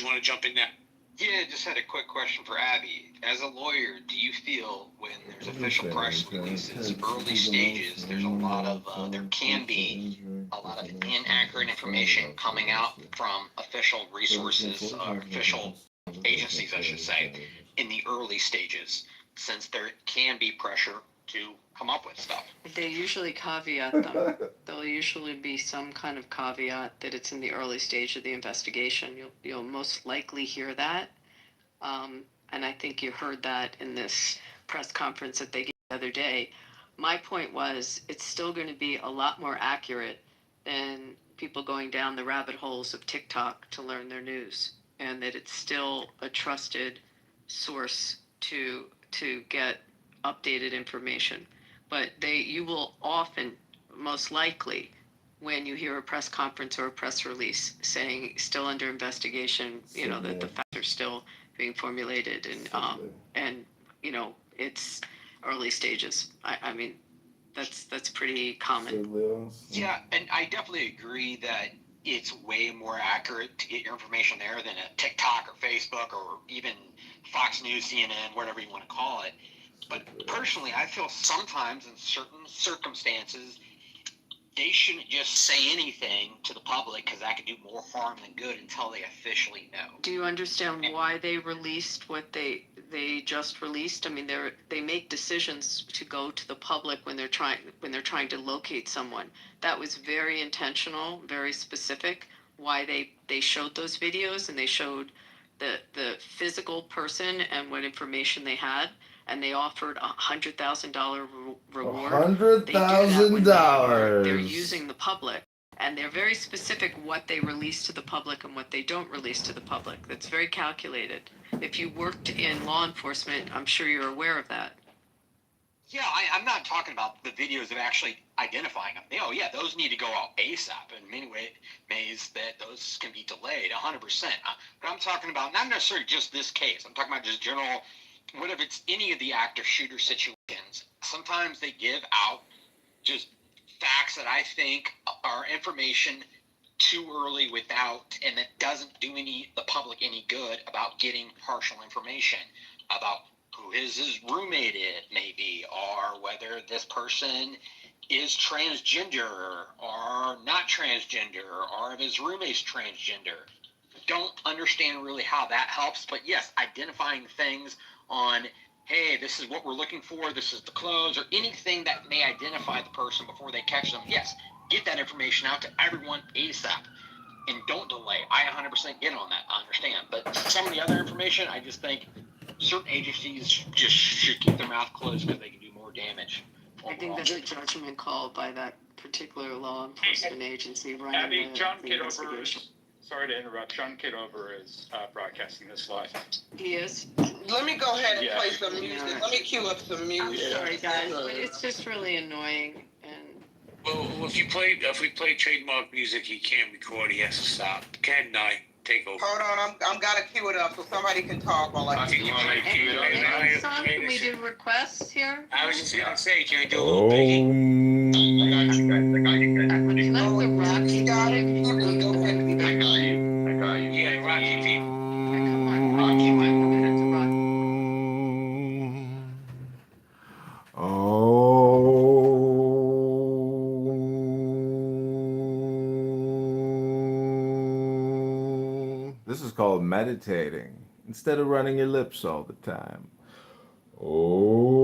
want to jump in there? Yeah, just had a quick question for Abby. As a lawyer, do you feel when there's official press releases, early stages, there's a lot of, there can be a lot of inaccurate information coming out from official resources, or official agencies, I should say, in the early stages, since there can be pressure to come up with stuff? They usually caveat them. There'll usually be some kind of caveat that it's in the early stage of the investigation. You'll most likely hear that. And I think you heard that in this press conference that they gave the other day. My point was, it's still going to be a lot more accurate than people going down the rabbit holes of TikTok to learn their news, and that it's still a trusted source to get updated information. But you will often, most likely, when you hear a press conference or a press release saying still under investigation, that the facts are still being formulated, and it's early stages. I mean, that's pretty common. Yeah, and I definitely agree that it's way more accurate to get your information there than a TikTok or Facebook or even Fox News, CNN, whatever you want to call it. But personally, I feel sometimes in certain circumstances, they shouldn't just say anything to the public because that could do more harm than good until they officially know. Do you understand why they released what they just released? I mean, they make decisions to go to the public when they're trying to locate someone. That was very intentional, very specific. Why they showed those videos, and they showed the physical person and what information they had. And they offered $100,000 reward. $100,000. They're using the public, and they're very specific what they release to the public and what they don't release to the public. That's very calculated. If you worked in law enforcement, I'm sure you're aware of that. Yeah, I'm not talking about the videos of actually identifying them. Oh, yeah, those need to go out ASAP. In many ways, that those can be delayed 100%. But I'm talking about not necessarily just this case. I'm talking about just general. What if it's any of the active shooter situations? Sometimes they give out just facts that I think are information too early and that doesn't do the public any good about getting partial information about who his roommate may be, or whether this person is transgender or not transgender, or if his roommate's transgender. Don't understand really how that helps, but yes, identifying things on, hey, this is what we're looking for, this is the clothes, or anything that may identify the person before they catch them. Yes, get that information out to everyone ASAP, and don't delay. I 100% get on that, I understand. But some of the other information, I just think certain agencies just should keep their mouth closed because they can do more damage. I think that's a judgment call by that particular law enforcement agency running Abby, the John Kitover, investigation. sorry to interrupt, John Kitover is broadcasting this live. He is? Let me go ahead and Yeah. play some music. Let me cue up some music. I'm sorry, guys, but it's just really annoying. And Well, if we play trademark music, he can't record. He has to stop. Ken, take over. Hold on, I'm gotta cue it up so somebody can talk while I Can you play cue it up? any song, can we do requests here? I was just gonna say, can we do a little Biggie? Can I have the Rocky got it. guy? Go ahead and I got you. Yeah, Rocky V. Come on, Rocky, we're gonna do Rocky. This is called meditating instead of running your lips all the time. Oh.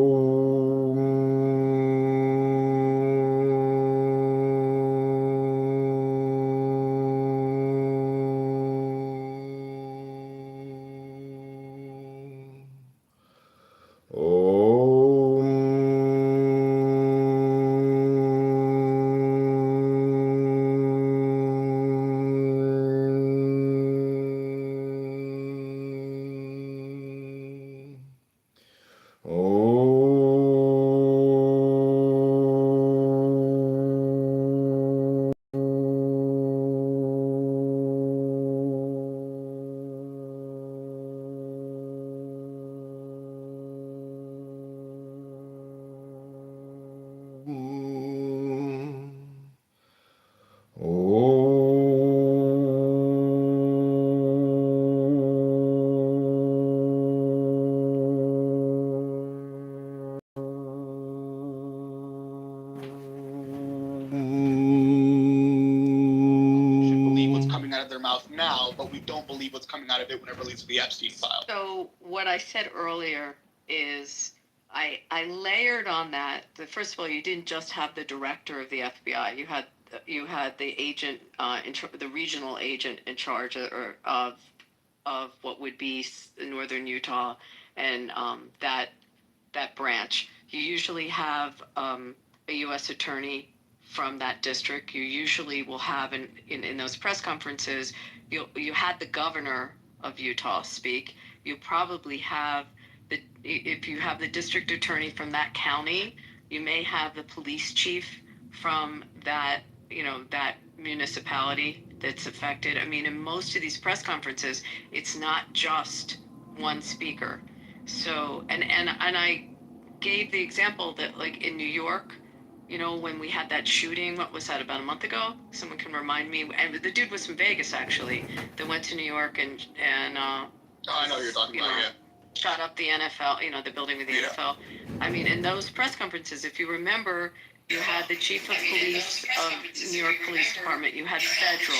believe what's coming out of it when it relates to the Epstein file. So what I said earlier is I layered on that. First of all, you didn't just have the director of the FBI. You had the agent, the regional agent in charge of what would be northern Utah, and that branch. You usually have a U.S. attorney from that district. You usually will have in those press conferences. You had the governor of Utah speak. You probably have if you have the district attorney from that county, you may have the police chief from that that municipality that's affected. I mean, in most of these press conferences, it's not just one speaker. So and I gave the example that, like, in New York, when we had that shooting, what was that, about a month ago? Someone can remind me. And the dude was from Vegas, actually, that went to New York and Oh, I know what you're talking about, yeah. shot up the NFL, the building with the NFL. I mean, in those press conferences, if you remember, you had the chief of police of New York Police Department, you had federal,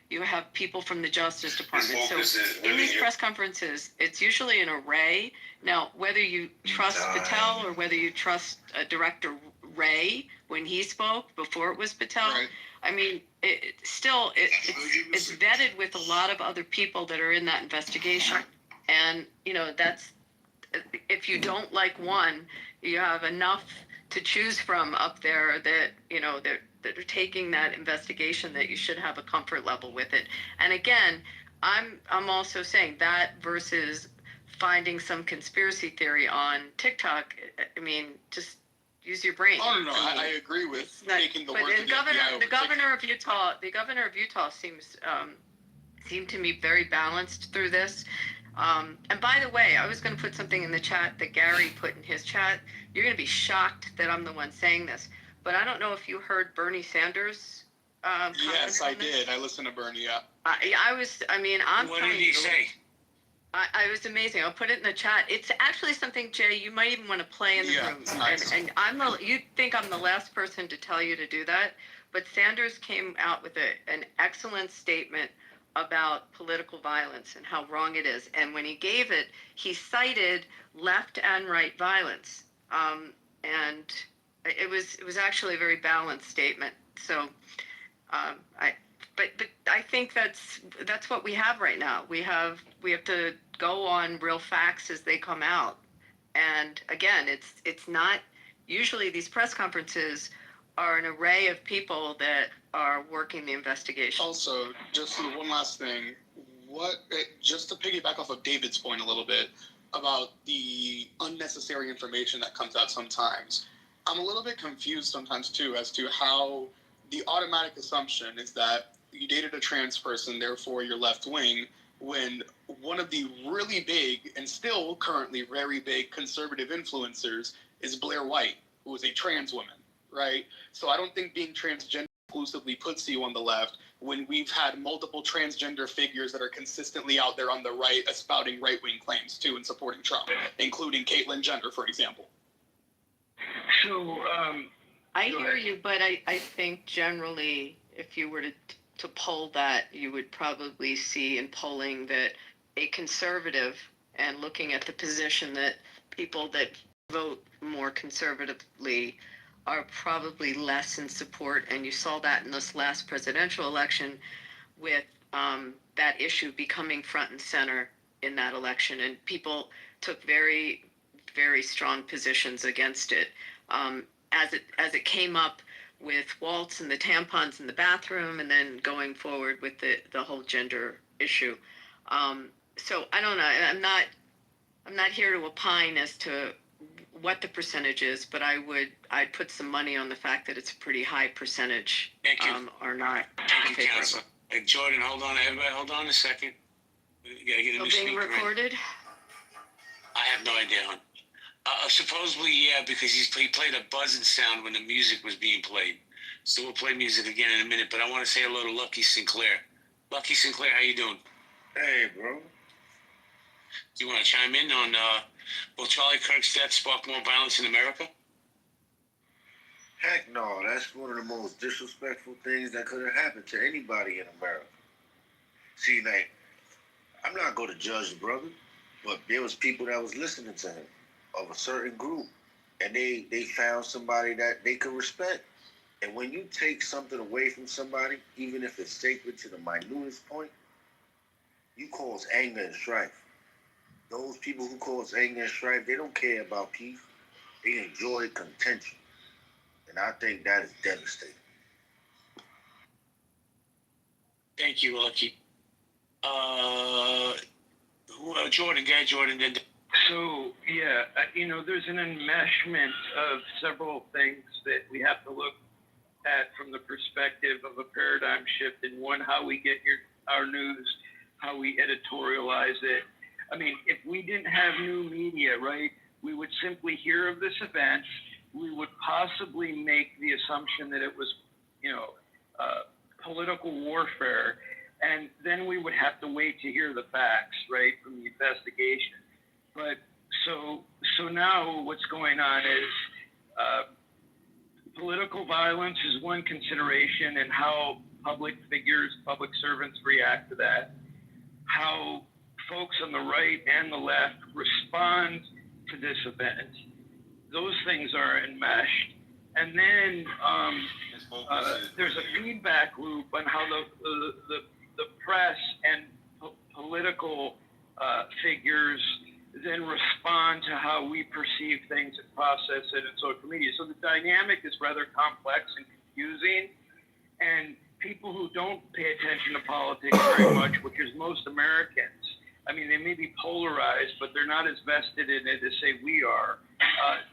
you have people from the Justice Department. So in these press conferences, it's usually an array. Now, whether you trust Patel or whether you trust Director Ray when he spoke before it was Patel, right. I mean, it's vetted with a lot of other people that are in that investigation. And, that's, if you don't like one, you have enough to choose from up there that, that are taking that investigation, that you should have a comfort level with it. And again, I'm also saying that versus finding some conspiracy theory on TikTok. I mean, just use your brain. Oh, no, I agree with taking the words of the FBI. The governor of Utah seemed to me very balanced through this. And by the way, I was going to put something in the chat that Gary put in his chat. You're going to be shocked that I'm the one saying this, but I don't know if you heard Bernie Sanders. Yes, I did. I listened to Bernie. Yeah. What did he say? I was amazing. I'll put it in the chat. It's actually something, Jay, you might even want to play in the room. Nice. And you think I'm the last person to tell you to do that, but Sanders came out with an excellent statement about political violence and how wrong it is. And when he gave it, he cited left and right violence. And it was actually a very balanced statement. So but I think that's what we have right now. We have to go on real facts as they come out. And again, it's not, usually these press conferences are an array of people that are working the investigation. Also, just one last thing, just to piggyback off of David's point a little bit about the unnecessary information that comes out sometimes, I'm a little bit confused sometimes too as to how the automatic assumption is that you dated a trans person, therefore you're left wing, when one of the really big and still currently very big conservative influencers is Blair White, who is a trans woman. Right? So I don't think being transgender exclusively puts you on the left when we've had multiple transgender figures that are consistently out there on the right espouting right-wing claims too and supporting Trump, including Caitlyn Jenner, for example. So, I hear you, but I think generally, if you were to poll that, you would probably see in polling that a conservative, and looking at the position that people that vote more conservatively are probably less in support, and you saw that in this last presidential election with that issue becoming front and center in that election, and people took very, very strong positions against it. As it came up with Waltz and the tampons in the bathroom, and then going forward with the whole gender issue. So I don't know. I'm not here to opine as to what the percentage is, but I'd put some money on the fact that it's a pretty high percentage. Thank you. Or not. Thank you, Counselor. Hey, Jordan, hold on, everybody, hold on a second. We gotta get a new Being speaker in. recorded? I have no idea, hon. Supposedly, yeah, because he played a buzzing sound when the music was being played. So we'll play music again in a minute, but I want to say hello to Lucky Sinclair. Lucky Sinclair, how you doing? Hey, bro. Do you want to chime in on will Charlie Kirk's death spark more violence in America? Heck no, that's one of the most disrespectful things that could have happened to anybody in America. See, like, I'm not going to judge the brother, but there was people that was listening to him of a certain group, and they found somebody that they could respect. And when you take something away from somebody, even if it's sacred to the minutest point, you cause anger and strife. Those people who cause anger and strife, they don't care about peace. They enjoy contention. And I think that is devastating. Thank you, Lucky. Jordan, guy Jordan did. So, yeah, there's an enmeshment of several things that we have to look at from the perspective of a paradigm shift in one, how we get our news, how we editorialize it. I mean, if we didn't have new media, right, we would simply hear of this event. We would possibly make the assumption that it was, political warfare. And then we would have to wait to hear the facts, right, from the investigation. But so now what's going on is political violence is one consideration, and how public figures, public servants react to that, how folks on the right and the left respond to this event. Those things are enmeshed. And then there's a feedback loop on how the press and political figures then respond to how we perceive things and process it in social media. So the dynamic is rather complex and confusing. And people who don't pay attention to politics very much, which is most Americans, I mean, they may be polarized, but they're not as vested in it as, say, we are.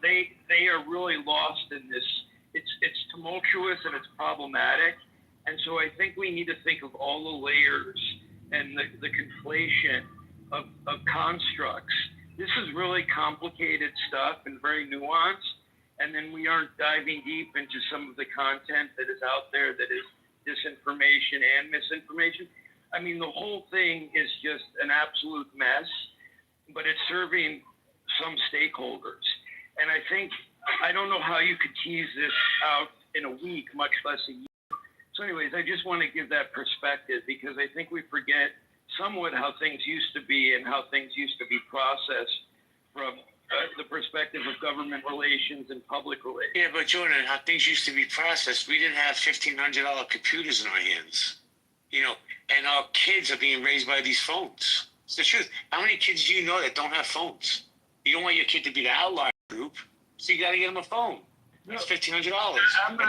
They are really lost in this. It's tumultuous and it's problematic. And so I think we need to think of all the layers and the conflation of constructs. This is really complicated stuff and very nuanced. And then we aren't diving deep into some of the content that is out there that is disinformation and misinformation. I mean, the whole thing is just an absolute mess, but it's serving some stakeholders. And I don't know how you could tease this out in a week, much less a year. So anyways, I just want to give that perspective, because I think we forget somewhat how things used to be and how things used to be processed from the perspective of government relations and public relations. Yeah, but Jordan, how things used to be processed, we didn't have $1,500 computers in our hands, and our kids are being raised by these phones. It's the truth. How many kids do you know that don't have phones? You don't want your kid to be the outlier group, so you got to get them a phone. It's $1,500. And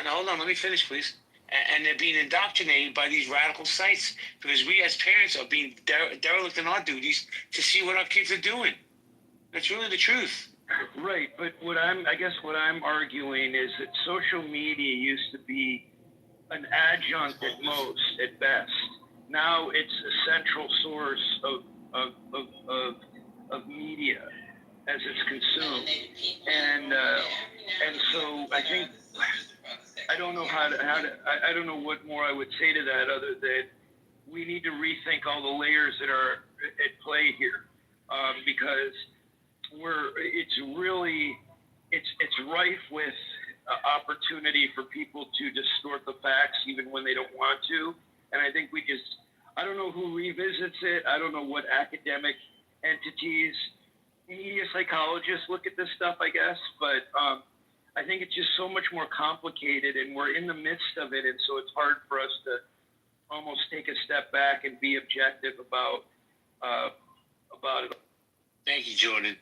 hold on, let me finish, please. And they're being indoctrinated by these radical sites, because we as parents are being derelict in our duties to see what our kids are doing. That's really the truth. Right, but what I'm arguing is that social media used to be an adjunct at most, at best. Now it's a central source of media as it's consumed, and so I think I don't know I don't know what more I would say to that, other than we need to rethink all the layers that are at play here, because it's rife with opportunity for people to distort the facts even when they don't want to. And I think I don't know who revisits it. I don't know what academic entities, media psychologists look at this stuff, I guess. But I think it's just so much more complicated, and we're in the midst of it. And so it's hard for us to almost take a step back and be objective about it. Thank you, Jordan.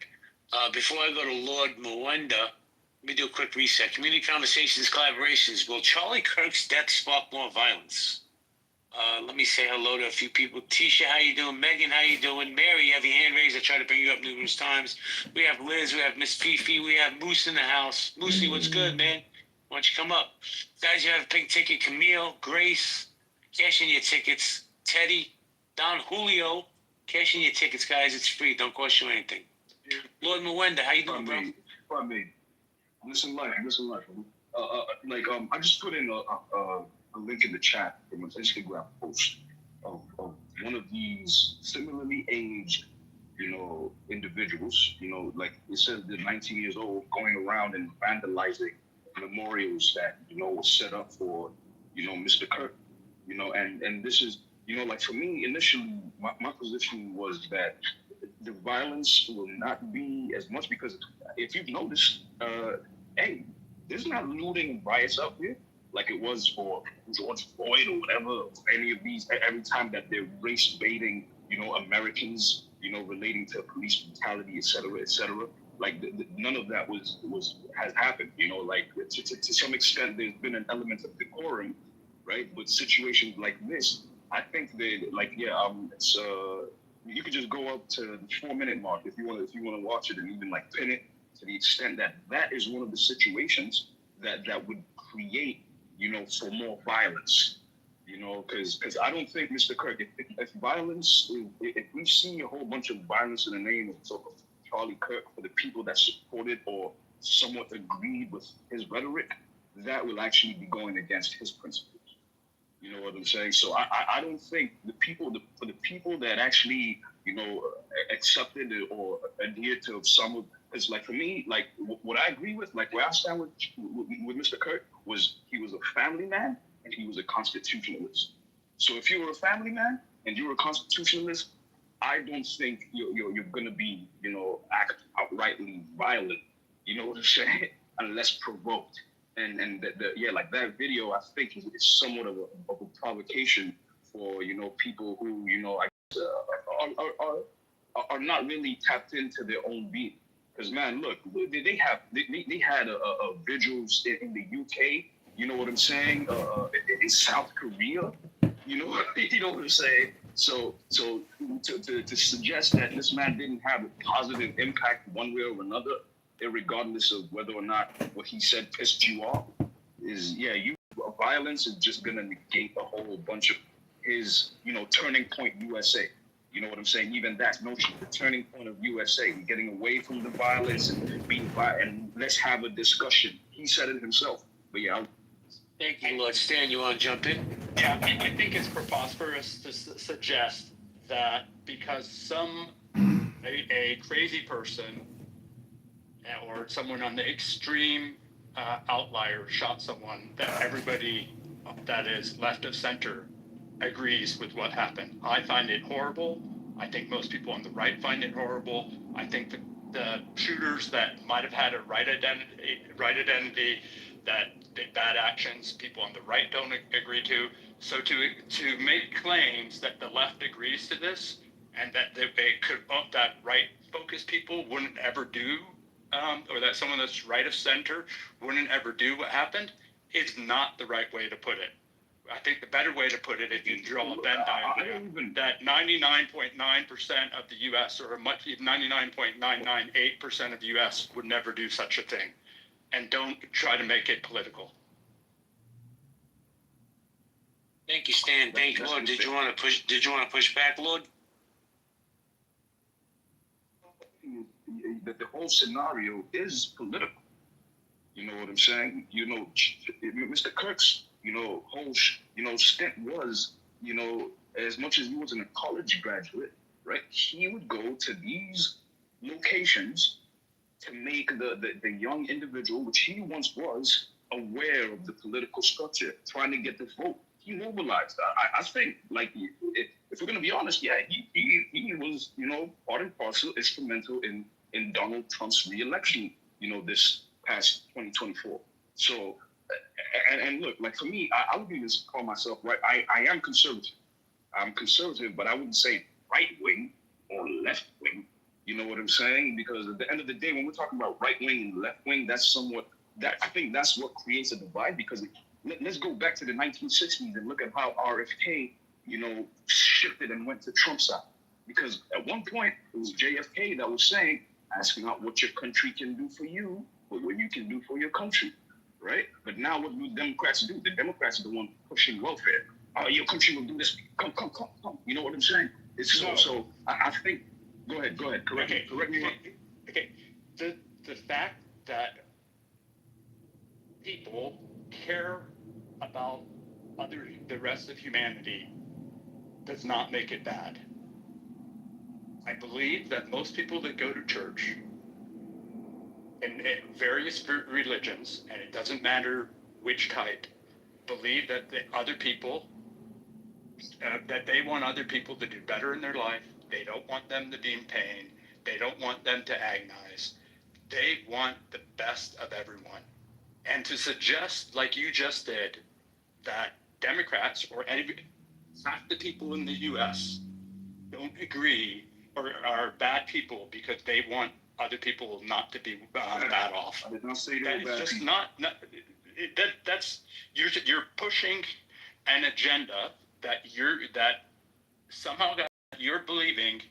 Before I go to Lord Mwenda, let me do a quick reset. Community conversations, collaborations. Will Charlie Kirk's death spark more violence? Let me say hello to a few people. Tisha, how you doing? Megan, how you doing? Mary, you have your hand raised. I try to bring you up numerous times. We have Liz, we have Miss Fifi, we have Moose in the house. Moosey, what's good, man? Why don't you come up? Guys, you have a pink ticket. Camille, Grace, cash in your tickets. Teddy, Don Julio, cash in your tickets, guys. It's free. Don't cost you anything. Lord Mwenda, how you doing, bro? Listen live. I just put in a link in the chat from an Instagram post of one of these similarly aged, individuals, like it says they're 19 years old, going around and vandalizing memorials that, was set up for, Mr. Kirk, and this is, like for me, initially, my position was that the violence will not be as much because if you've noticed, hey, there's not looting riots out here like it was for George Floyd or whatever, or any of these, every time that they're race baiting, Americans, relating to police brutality, et cetera, et cetera. Like none of that has happened, like to some extent there's been an element of decorum, right? But situations like this, I think they it's you could just go up to the 4 minute mark if you want to watch it and even like pin it to the extent that that is one of the situations that would create for more violence, because I don't think, Mr. Kirk, if violence, if we see a whole bunch of violence in the name of sort of Charlie Kirk for the people that supported or somewhat agreed with his rhetoric, that will actually be going against his principles. You know what I'm saying? So I don't think for the people that actually, accepted it or adhered to some of, because like for me, like what I agree with, like where I stand with Mr. Kirk was he was a family man and he was a constitutionalist. So if you were a family man and you were a constitutionalist, I don't think you're going to be, act outrightly violent, you know what I'm saying, unless provoked. And like that video, I think is somewhat of a provocation for, people who, are not really tapped into their own being. Because man, look, they had a vigils in the UK, you know what I'm saying, in South Korea, you know what I'm saying. So to suggest that this man didn't have a positive impact one way or another, regardless of whether or not what he said pissed you off, is violence is just gonna negate a whole bunch of his, turning point USA. You know what I'm saying? Even that notion, the turning point of USA, getting away from the violence and being and let's have a discussion. He said it himself. But yeah. Thank you, Lord Stan. You want to jump in? Yeah, I think it's preposterous to suggest that because a crazy person or someone on the extreme outlier shot someone, that everybody that is left of center agrees with what happened. I find it horrible. I think most people on the right find it horrible. I think the shooters that might have had a right identity, that did bad actions, people on the right don't agree to. So to make claims that the left agrees to this and that that right focused people wouldn't ever do, or that someone that's right of center wouldn't ever do what happened, is not the right way to put it. I think the better way to put it, if you draw a Venn diagram, that 99.9% of the U.S. or 99.998% of the U.S. would never do such a thing, and don't try to make it political. Thank you, Stan. Thank you, Lord. Did you want to push back, Lord? The whole scenario is political. You know what I'm saying? Mr. Kirk's, whole, stint was, as much as he wasn't a college graduate, right? He would go to these locations to make the young individual, which he once was, aware of the political structure, trying to get the vote. He mobilized. I think, like, if we're going to be honest, yeah, he was, part and parcel, instrumental in Donald Trump's re-election, this past 2024. So, and look, like for me, I would even call myself, right, I am conservative. I'm conservative, but I wouldn't say right wing or left wing. You know what I'm saying? Because at the end of the day, when we're talking about right wing and left wing, I think that's what creates a divide. Because let's go back to the 1960s and look at how RFK, shifted and went to Trump's side. Because at one point, it was JFK that was asking out what your country can do for you, but what you can do for your country, right? But now what do Democrats do? The Democrats are the one pushing welfare. Your country will do this. Come. You know what I'm saying? It's so I think. Go ahead. Correct me. Okay. The fact that people care about the rest of humanity does not make it bad. I believe that most people that go to church in various religions, and it doesn't matter which type, believe that the other people that they want other people to do better in their life. They don't want them to be in pain. They don't want them to agonize. They want the best of everyone. And to suggest, like you just did, that Democrats or half the people in the U.S. don't agree or are bad people because they want other people not to be bad off. I did not say That they were is bad just people. that's you're pushing an agenda that somehow you're believing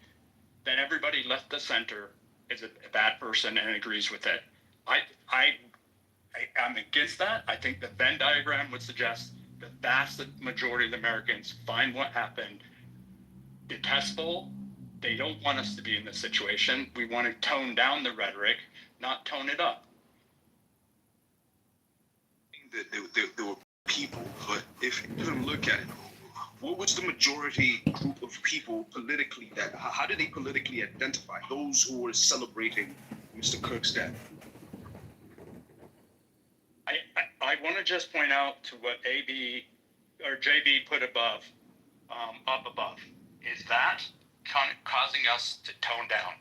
that everybody left the center is a bad person and agrees with it. I'm against that. I think the Venn diagram would suggest the vast majority of Americans find what happened detestable. They don't want us to be in this situation. We want to tone down the rhetoric, not tone it up. That there were people, but if you even look at it, what was the majority group of people politically that, how did they politically identify those who were celebrating Mr. Kirk's death? I want to just point out to what AB or JB put above, up above, is that causing us to tone down?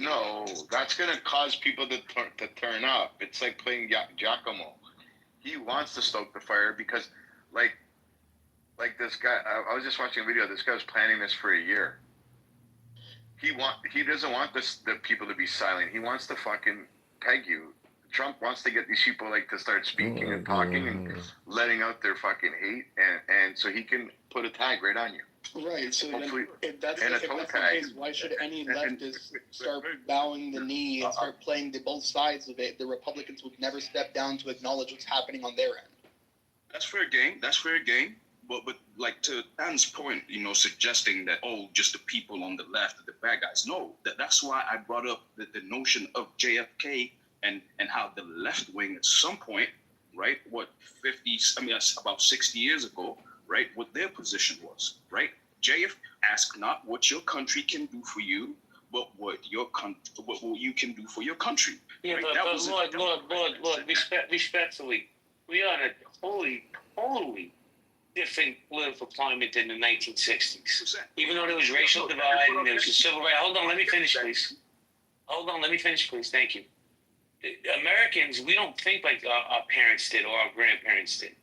No, that's gonna cause people to turn up. It's like playing Giacomo. He wants to stoke the fire because, like this guy. I was just watching a video. This guy was planning this for a year. He doesn't want the people to be silent. He wants to fucking peg you. Trump wants to get these people like to start speaking and talking and letting out their fucking hate, and so he can put a tag right on you. Right. So then, Hopefully- if that's and a the toe case, tag. why should any leftist start bowing the knee and start playing both sides of it? The Republicans would never step down to acknowledge what's happening on their end. That's fair game. That's fair game. But like to Dan's point, suggesting that, just the people on the left are the bad guys. No, that's why I brought up the notion of JFK and how the left wing at some point, right, about 60 years ago, right, what their position was, right? JF asked not what your country can do for you, but what you can do for your country. Yeah, right? but Lord, respectfully, we are in a totally different political climate than the 1960s. Even though there was racial divide and there was civil rights. Hold on, let me finish, please. Thank you. Americans, we don't think like our parents did or our grandparents did.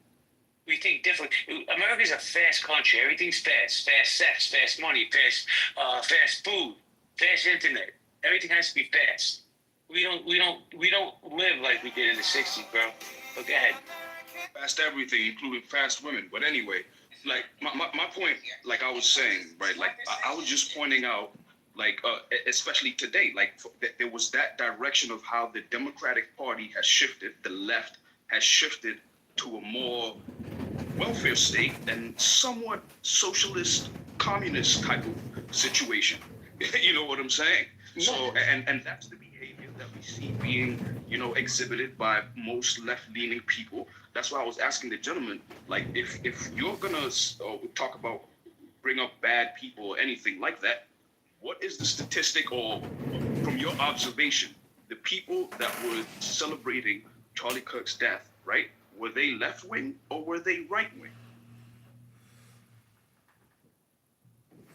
We think differently. America's a fast country. Everything's fast. Fast sex, fast money, fast food, fast internet. Everything has to be fast. We don't live like we did in the 60s, bro. But go ahead. Fast everything, including fast women. But anyway, like my point, like I was saying, right? Like I was just pointing out, like especially today, like there was that direction of how the Democratic Party has shifted. The left has shifted to a more welfare state and somewhat socialist, communist type of situation. You know what I'm saying? So, and that's the behavior that we see being, exhibited by most left-leaning people. That's why I was asking the gentleman, like, if you're gonna talk about, bring up bad people or anything like that, what is the statistic, or from your observation, the people that were celebrating Charlie Kirk's death, right? Were they left-wing or were they right-wing?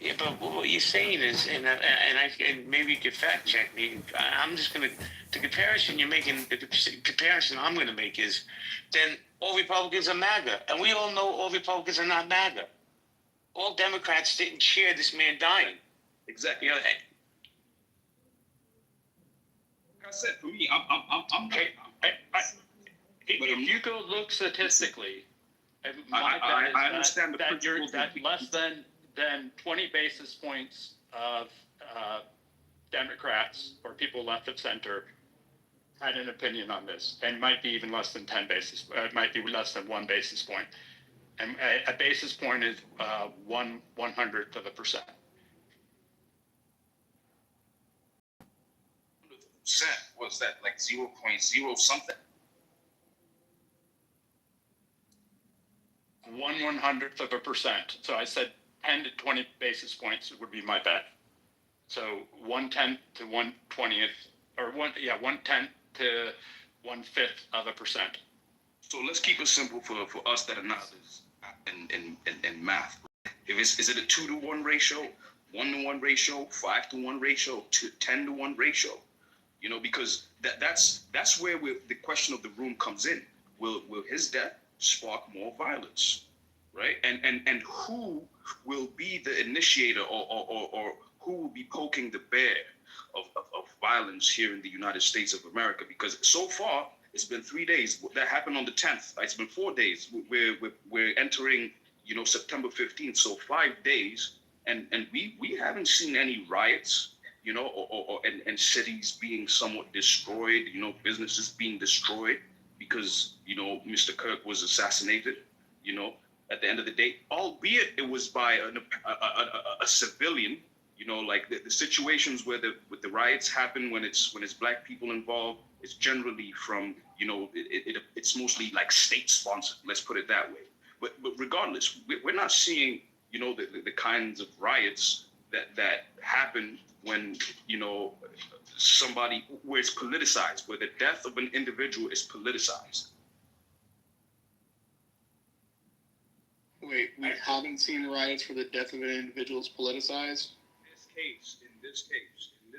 Yeah, but what you're saying is, and maybe you could fact check me. I'm just gonna the comparison you're making. The comparison I'm gonna make is, then all Republicans are MAGA, and we all know all Republicans are not MAGA. All Democrats didn't cheer this man dying. Exactly. Like I said, for me, I'm not. If you go look statistically, I understand the that less than 20 basis points of Democrats or people left of center had an opinion on this, and might be even less than 10 basis. It might be less than 1 basis point, and a basis point is 1/100th of a percent. Was that like 0.0 something? 1/100th of a percent. So I said 10 to 20 basis points would be my bet. So 1/10 to 1/20th, or 1/10 to 1/5 of a percent. So let's keep it simple for us that are not as in math. If is it a 2-to-1 ratio, 1-to-1 ratio, 5-to-1 ratio, 10-to-1 ratio? You know, because that's where the question of the room comes in. Will his death spark more violence, right? And who will be the initiator or who will be poking the bear of violence here in the United States of America? Because so far it's been 3 days. That happened on the 10th. It's been 4 days. We're entering, you know, September 15th. So 5 days, and we haven't seen any riots, you know, and cities being somewhat destroyed, you know, businesses being destroyed because, you know, Mr. Kirk was assassinated, you know, at the end of the day, albeit it was by a civilian, you know, like the situations where the riots happen when it's black people involved, it's generally from, you know, it's mostly like state sponsored, let's put it that way. But regardless, we're not seeing, you know, the kinds of riots that happen when, you know, somebody, where it's politicized, where the death of an individual is politicized. Wait, we haven't seen riots for the death of an individual politicized? In this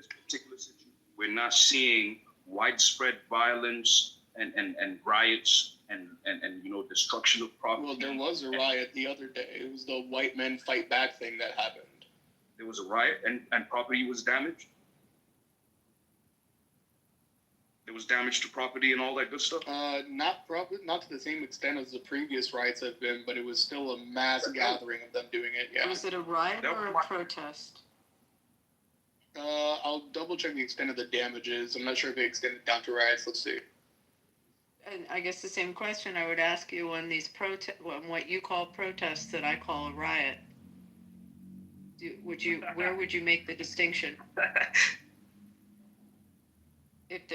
particular situation, we're not seeing widespread violence and riots and you know, destruction of property. Well, there was a riot the other day. It was the white men fight back thing that happened. There was a riot and property was damaged. There was damage to property and all that good stuff. Not to the same extent as the previous riots have been, but it was still a mass gathering of them doing it. Yeah. Was it a riot or a protest? I'll double check the extent of the damages. I'm not sure if it extended down to riots. Let's see. And I guess the same question I would ask you on these what you call protests that I call a riot. Where would you make the distinction? If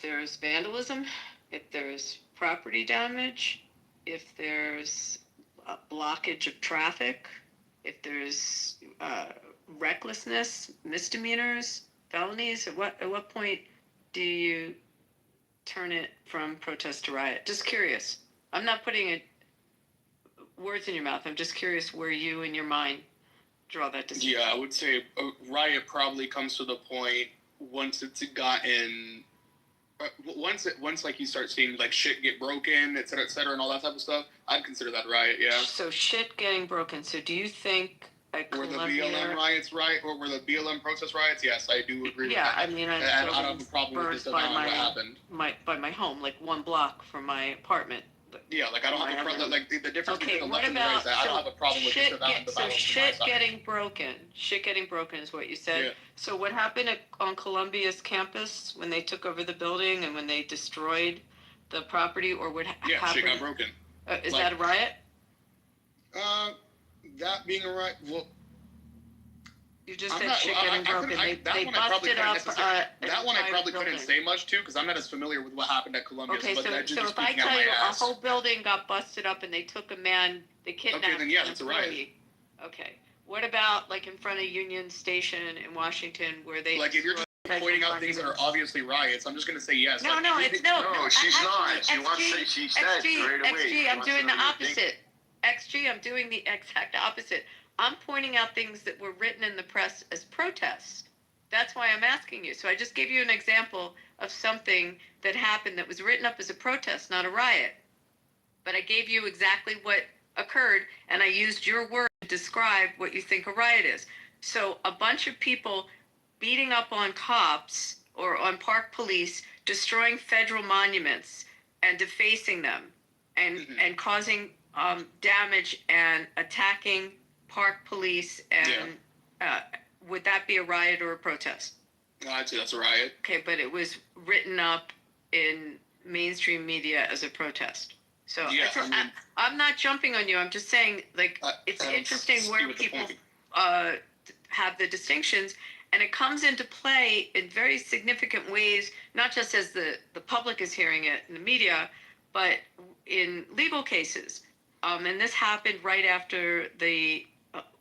there's vandalism, if there's property damage, if there's a blockage of traffic, if there's recklessness, misdemeanors, felonies, at what point do you turn it from protest to riot? Just curious. I'm not putting words in your mouth. I'm just curious where you in your mind draw that distinction. Yeah, I would say a riot probably comes to the point once it's gotten, once like you start seeing like shit get broken, et cetera, and all that type of stuff. I'd consider that riot. Yeah. So shit getting broken. So do you think were the BLM riots right, or were the BLM protest riots? Yes, I do agree with yeah, that. I mean, I don't have a problem with this about what happened. By my home, like 1 block from my apartment. Yeah, like I don't have a problem. Like the difference between the what left and the right about is that I don't have a problem with shit? this about the So shit getting broken. Shit getting broken is what you said. Yeah. So what happened on Columbia's campus when they took over the building and when they destroyed the property, or what happened? Yeah, shit got broken. Is that a riot? That being a riot, well. You just said shit getting broken. They busted up. That one I probably couldn't say much to because I'm not as familiar with what happened at Columbia. Okay, so if I tell you a whole building got busted up and they took a man, they kidnapped him. Okay, then yeah, it's a riot. Okay. What about like in front of Union Station in Washington where they like if you're just pointing out things that are obviously riots, I'm just gonna say yes. No, no, it's no. No, she's not. She wants to say she said right away. XG, I'm doing the opposite. XG, I'm doing the exact opposite. I'm pointing out things that were written in the press as protests. That's why I'm asking you. So I just gave you an example of something that happened that was written up as a protest, not a riot. But I gave you exactly what occurred, and I used your word to describe what you think a riot is. So a bunch of people beating up on cops or on park police, destroying federal monuments and defacing them and causing damage and attacking park police and would that be a riot or a protest? I'd say that's a riot. Okay, but it was written up in mainstream media as a protest. So yeah, I'm not jumping on you. I'm just saying, like, it's interesting where people have the distinctions, and it comes into play in very significant ways, not just as the public is hearing it in the media, but in legal cases. And this happened right after the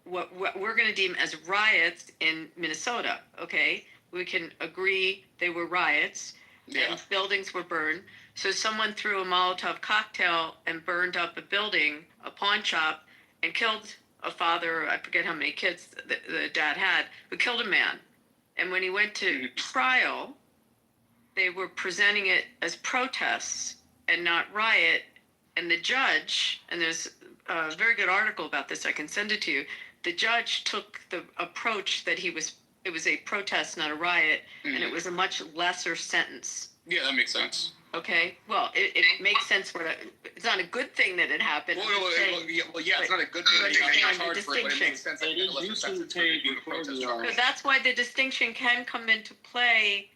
what we're going to deem as riots in Minnesota. Okay, we can agree they were riots. Yeah. and buildings were burned. So someone threw a Molotov cocktail and burned up a building, a pawn shop, and killed a father. I forget how many kids the dad had, but killed a man. And when he went to trial, they were presenting it as protests and not riot. And the judge, and there's a very good article about this, I can send it to you. The judge took the approach that it was a protest, not a riot, and it was a much lesser sentence. Yeah, that makes sense. Okay, well, it makes sense. It's not a good thing that it happened. Yeah, it's not a good thing that you get charged for it, but it makes sense that it lesser sentence for being a protest charge. So that's why the distinction can come into play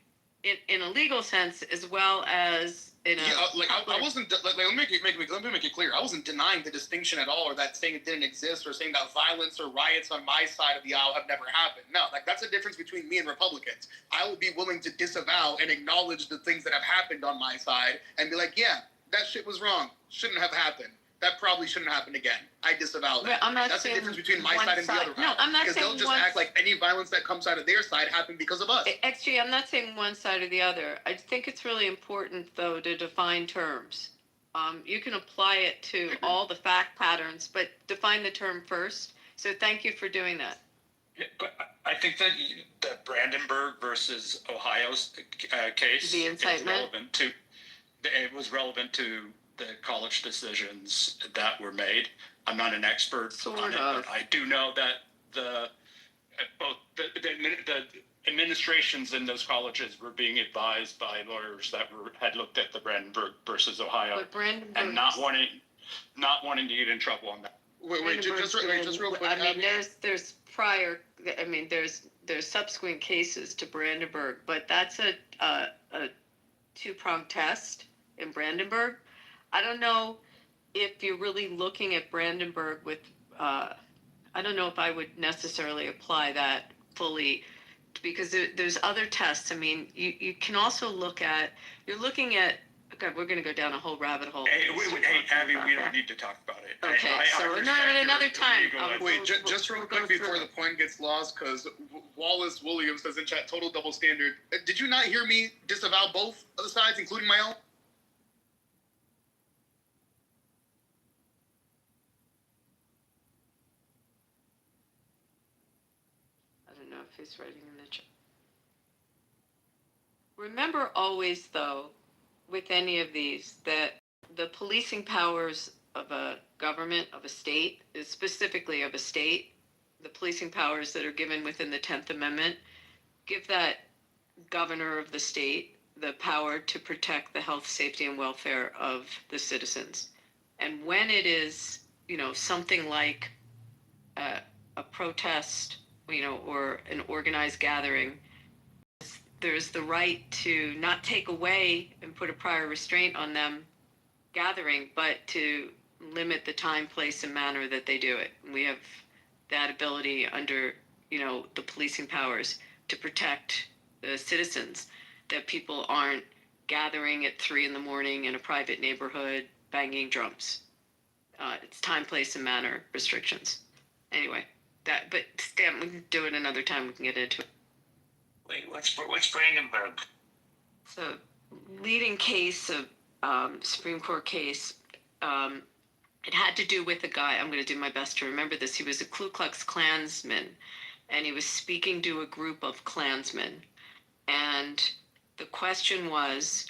in a legal sense as well as in a. I wasn't let me make it clear. I wasn't denying the distinction at all, or that saying it didn't exist, or saying that violence or riots on my side of the aisle have never happened. No, that's a difference between me and Republicans. I will be willing to disavow and acknowledge the things that have happened on my side, and be like, yeah, that shit was wrong, shouldn't have happened. That probably shouldn't happen again. I disavow that. I'm not That's the saying difference between my side and the other. No, I'm not because saying they'll just act like any violence that comes out of their side happened because of us. XG, I'm not saying one side or the other. I think it's really important, though, to define terms. You can apply it to all the fact patterns, but define the term first. So thank you for doing that. Yeah, but I think that the Brandenburg versus Ohio's case The incitement? was relevant to the college decisions that were made. I'm not an expert on it, but I do know that both the administrations in those colleges were being advised by lawyers that had looked at the Brandenburg versus Ohio and not wanting to get in trouble on that. Wait, just real quick. I mean, there's prior. I mean, there's subsequent cases to Brandenburg, but that's a two-pronged test in Brandenburg. I don't know if you're really looking at Brandenburg with. I don't know if I would necessarily apply that fully, because there's other tests. I mean, you can also look at. You're looking at. God, we're going to go down a whole rabbit hole. Hey, Abby, we don't need to talk about it. Okay, so another time. Wait, just real quick before the point gets lost, because Wallace Williams says in chat, total double standard. Did you not hear me disavow both of the sides, including my own? I don't know if he's writing in the chat. Remember always, though, with any of these, that the policing powers of a government, of a state, specifically of a state, the policing powers that are given within the 10th Amendment, give that governor of the state the power to protect the health, safety, and welfare of the citizens. And when it is, something like a protest, or an organized gathering, there's the right to not take away and put a prior restraint on them gathering, but to limit the time, place, and manner that they do it. And we have that ability under, the policing powers to protect the citizens, that people aren't gathering at 3 a.m. in a private neighborhood banging drums. It's time, place, and manner restrictions. Anyway, but Stan, we can do it another time. We can get into it. Wait, what's Brandenburg? It's a leading case of Supreme Court case. It had to do with a guy. I'm going to do my best to remember this. He was a Ku Klux Klansman, and he was speaking to a group of Klansmen. And the question was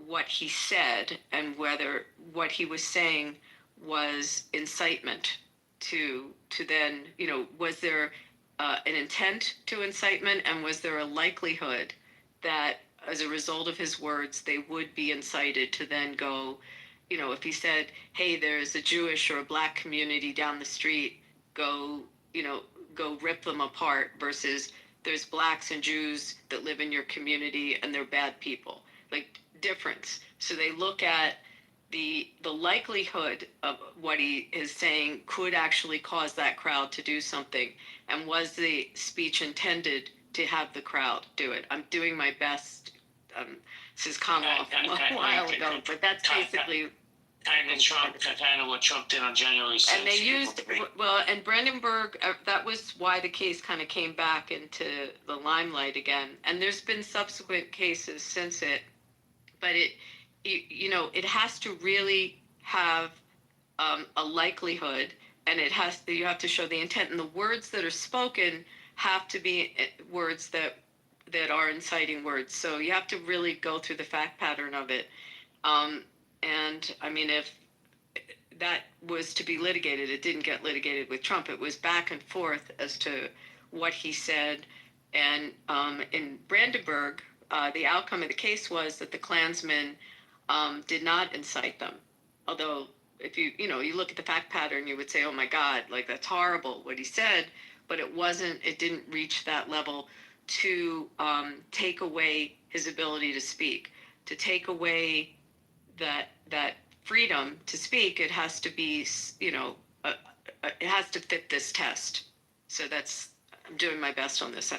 what he said and whether what he was saying was incitement to then, was there an intent to incitement, and was there a likelihood that as a result of his words they would be incited to then go, if he said, hey, there's a Jewish or a black community down the street, go rip them apart, versus there's blacks and Jews that live in your community and they're bad people, like difference. So they look at the likelihood of what he is saying could actually cause that crowd to do something, and was the speech intended to have the crowd do it. I'm doing my best. This is come off a while ago, but that's basically kind of what Trump did on January 6th. And they used, and Brandenburg, that was why the case kind of came back into the limelight again. And there's been subsequent cases since it but it has to really have a likelihood, and you have to show the intent, and the words that are spoken have to be words that are inciting words. So you have to really go through the fact pattern of it. And I mean, if that was to be litigated, it didn't get litigated with Trump. It was back and forth as to what he said. And in Brandenburg, the outcome of the case was that the Klansmen did not incite them. Although, if you look at the fact pattern, you would say, oh my God, like that's horrible what he said, but it didn't reach that level to take away his ability to speak, to take away that freedom to speak. It has to be, it has to fit this test. So I'm doing my best on this. I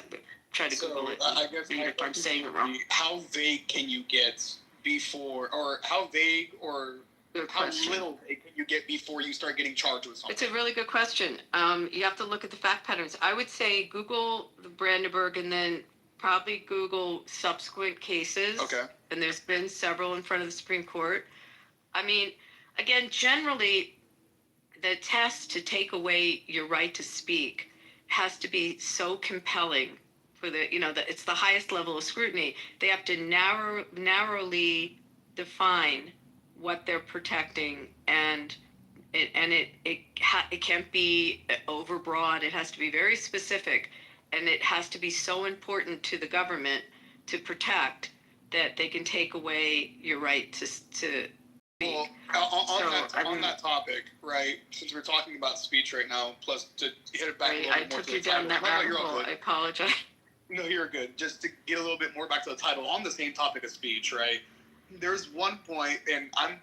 try to Google it. I guess read if I'm saying it wrong. how vague can you get before, or how vague or Good how question. little vague can you get before you start getting charged with something? It's a really good question. You have to look at the fact patterns. I would say Google the Brandenburg and then probably Google subsequent cases. Okay. And there's been several in front of the Supreme Court. I mean, again, generally, the test to take away your right to speak has to be so compelling for it's the highest level of scrutiny. They have to narrowly define what they're protecting, and it can't be overbroad. It has to be very specific, and it has to be so important to the government to protect that they can take away your right to speak. Well, on that topic, right? Since we're talking about speech right now, plus to hit it back a little I bit more took to you the down title. that No, rabbit you're all hole. good. I apologize. No, you're good. Just to get a little bit more back to the title, on the same topic of speech, right? There's one point, and I'm,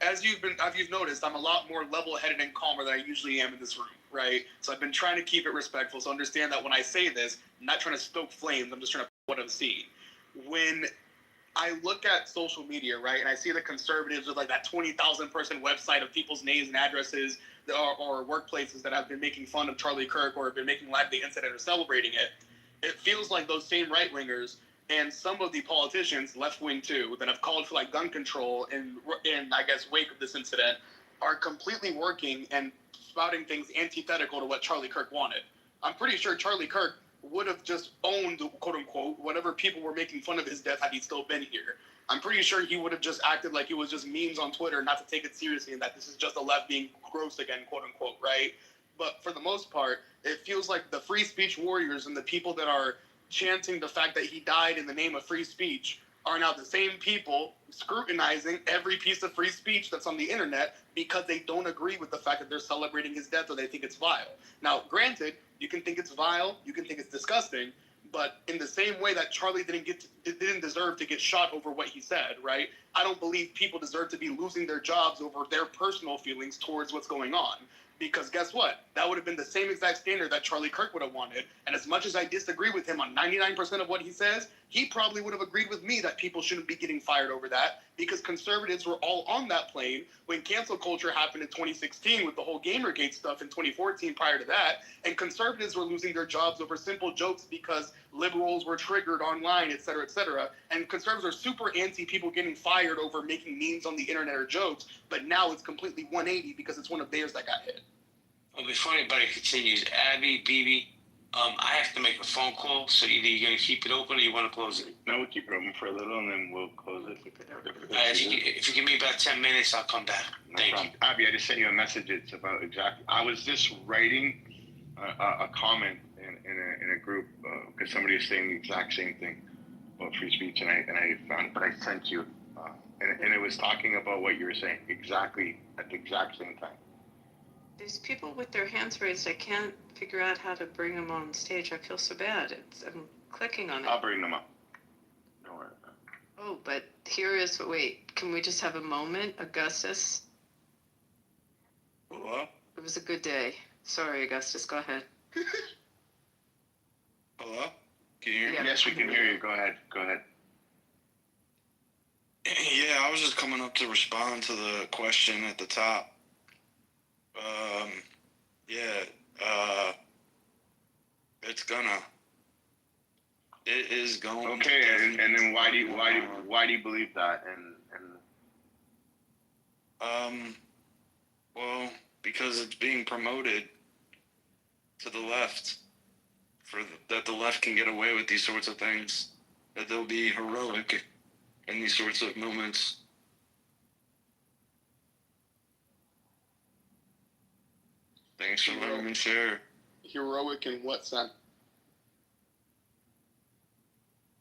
as you've noticed, I'm a lot more level-headed and calmer than I usually am in this room, right? So I've been trying to keep it respectful. So understand that when I say this, I'm not trying to stoke flames. I'm just trying to put what I'm seeing. When I look at social media, right, and I see the conservatives with like that 20,000 person website of people's names and addresses or workplaces that have been making fun of Charlie Kirk or have been making light of the incident or celebrating it, it feels like those same right wingers and some of the politicians, left wing too, that have called for like gun control in I guess wake of this incident, are completely working and spouting things antithetical to what Charlie Kirk wanted. I'm pretty sure Charlie Kirk would have just owned, quote unquote, whatever people were making fun of his death had he still been here. I'm pretty sure he would have just acted like it was just memes on Twitter, not to take it seriously, and that this is just the left being gross again, quote unquote, right? But for the most part, it feels like the free speech warriors and the people that are chanting the fact that he died in the name of free speech are now the same people scrutinizing every piece of free speech that's on the internet because they don't agree with the fact that they're celebrating his death or they think it's vile. Now, granted, you can think it's vile, you can think it's disgusting, but in the same way that Charlie didn't deserve to get shot over what he said, right? I don't believe people deserve to be losing their jobs over their personal feelings towards what's going on. Because guess what? That would have been the same exact standard that Charlie Kirk would have wanted. And as much as I disagree with him on 99% of what he says, he probably would have agreed with me that people shouldn't be getting fired over that, because conservatives were all on that plane when cancel culture happened in 2016 with the whole Gamergate stuff in 2014 prior to that. And conservatives were losing their jobs over simple jokes because liberals were triggered online, et cetera, et cetera. And conservatives are super anti people getting fired over making memes on the internet or jokes. But now it's completely 180 because it's one of theirs that got hit. Well, before anybody continues, Abby, BB, I have to make a phone call, so either you're going to keep it open or you want to close it. No, we'll keep it open for a little and then we'll close it. If you give me about 10 minutes, I'll come back. Thank you. Abby, I just sent you a message. It's about exactly. I was just writing a comment in a group because somebody is saying the exact same thing about free speech, and I found it, but I sent you, and it was talking about what you were saying exactly at the exact same time. There's people with their hands raised. I can't figure out how to bring them on stage. I feel so bad. I'm clicking on it. I'll bring them up. Don't worry about it. Oh, but here is, wait, can we just have a moment? Augustus? Hello? It was a good day. Sorry, Augustus, go ahead. Hello? Can you hear me? Yeah. Yes, we can hear you. Go ahead. Yeah, I was just coming up to respond to the question at the top. It's gonna. It is going. Okay, and then why do you believe that? Well, because it's being promoted to the left, that the left can get away with these sorts of things, that they'll be heroic in these sorts of moments. Thanks for letting me share. Heroic in what sense?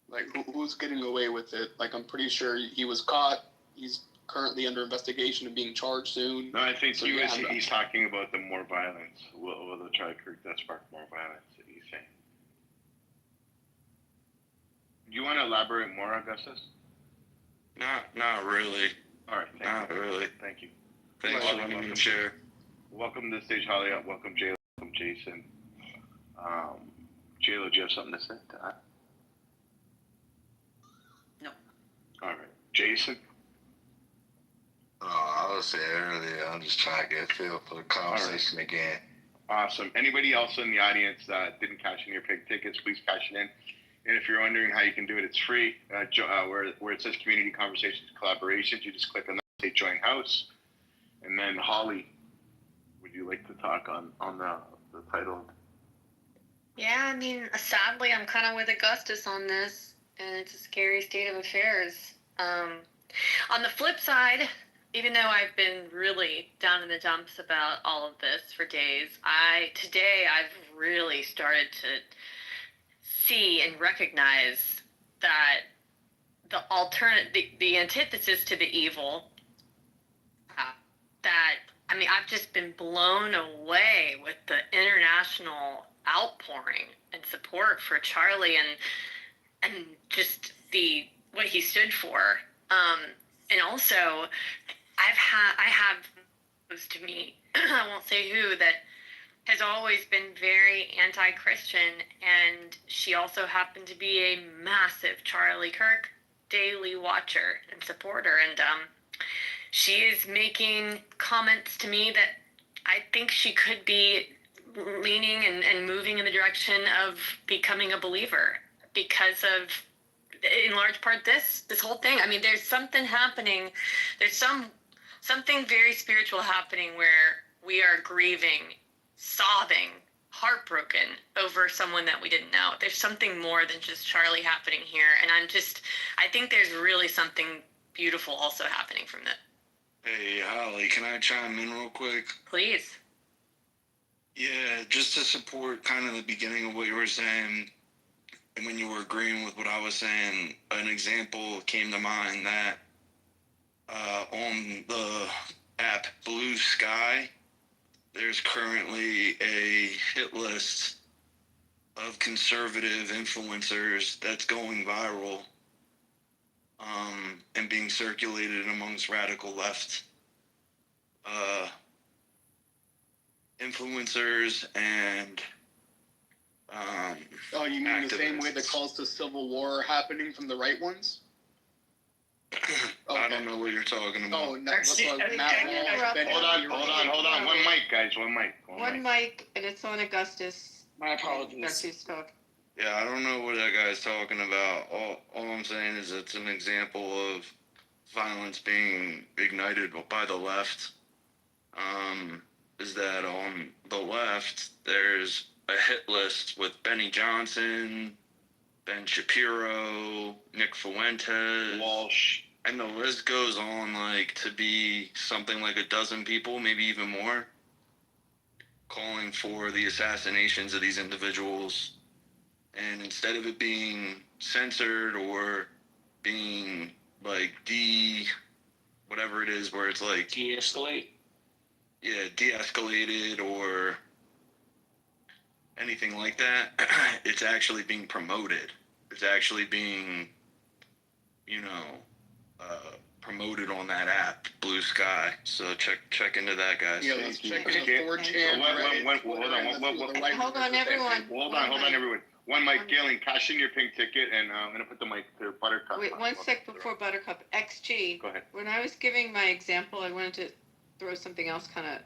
Like, who's getting away with it? Like, I'm pretty sure he was caught. He's currently under investigation and being charged soon. No, I think So, he's talking about the more violence. Will the Charlie Kirk that spark more violence that he's saying? Do you want to elaborate more, Augustus? Not really. All right. Not really. Thank you. Thanks for letting me share. Welcome to the stage, Holly. Welcome, Jayla. Welcome, Jason. Jayla, do you have something to say to that? No. All right. Jason? Oh, I was saying earlier, I'm just trying to get a feel for the conversation again. Awesome. Anybody else in the audience that didn't cash in your pig tickets, please cash it in. And if you're wondering how you can do it, it's free. Where it says community conversations, collaborations, you just click on that, say join house. And then Holly, would you like to talk on the title? Yeah, I mean, sadly, I'm kind of with Augustus on this, and it's a scary state of affairs. On the flip side, even though I've been really down in the dumps about all of this for days, today I've really started to see and recognize that the antithesis to the evil, I've just been blown away with the international outpouring and support for Charlie and just what he stood for. And also, I have close to me, I won't say who, that has always been very anti-Christian, and she also happened to be a massive Charlie Kirk daily watcher and supporter, and she is making comments to me that I think she could be leaning and moving in the direction of becoming a believer because of, in large part, this whole thing. I mean, there's something happening. There's something very spiritual happening where we are grieving, sobbing, heartbroken over someone that we didn't know. There's something more than just Charlie happening here, and I think there's really something beautiful also happening from that. Hey, Holly, can I chime in real quick? Please. Yeah, just to support kind of the beginning of what you were saying, and when you were agreeing with what I was saying, an example came to mind that on the app Blue Sky, there's currently a hit list of conservative influencers that's going viral and being circulated amongst radical left influencers and Oh, you mean activists. the same way the calls to civil war are happening from the right ones? I don't know what you're talking about. Oh, that's what Matt Walsh, Ben Hold on. Shapiro. One mic, guys. One mic. One mic, and it's on Augustus. My apologies. Augustus talk. Yeah, I don't know what that guy's talking about. All I'm saying is it's an example of violence being ignited by the left. Is that on the left, there's a hit list with Benny Johnson, Ben Shapiro, Nick Fuentes, Walsh, and the list goes on to be something like a dozen people, maybe even more, calling for the assassinations of these individuals. And instead of it being censored or being whatever it is, where it's de-escalate. Yeah, de-escalated or anything like that, it's actually being promoted. It's actually being, promoted on that app, Blue Sky. So check into that, guys. Yeah, let's check into 4chan. Hold on, everyone. Hold on, everyone. One mic, Galen, cash in your pink ticket, and I'm going to put the mic to Buttercup. Wait, one sec before Buttercup. XG. Go ahead. When I was giving my example, I wanted to throw something else kind of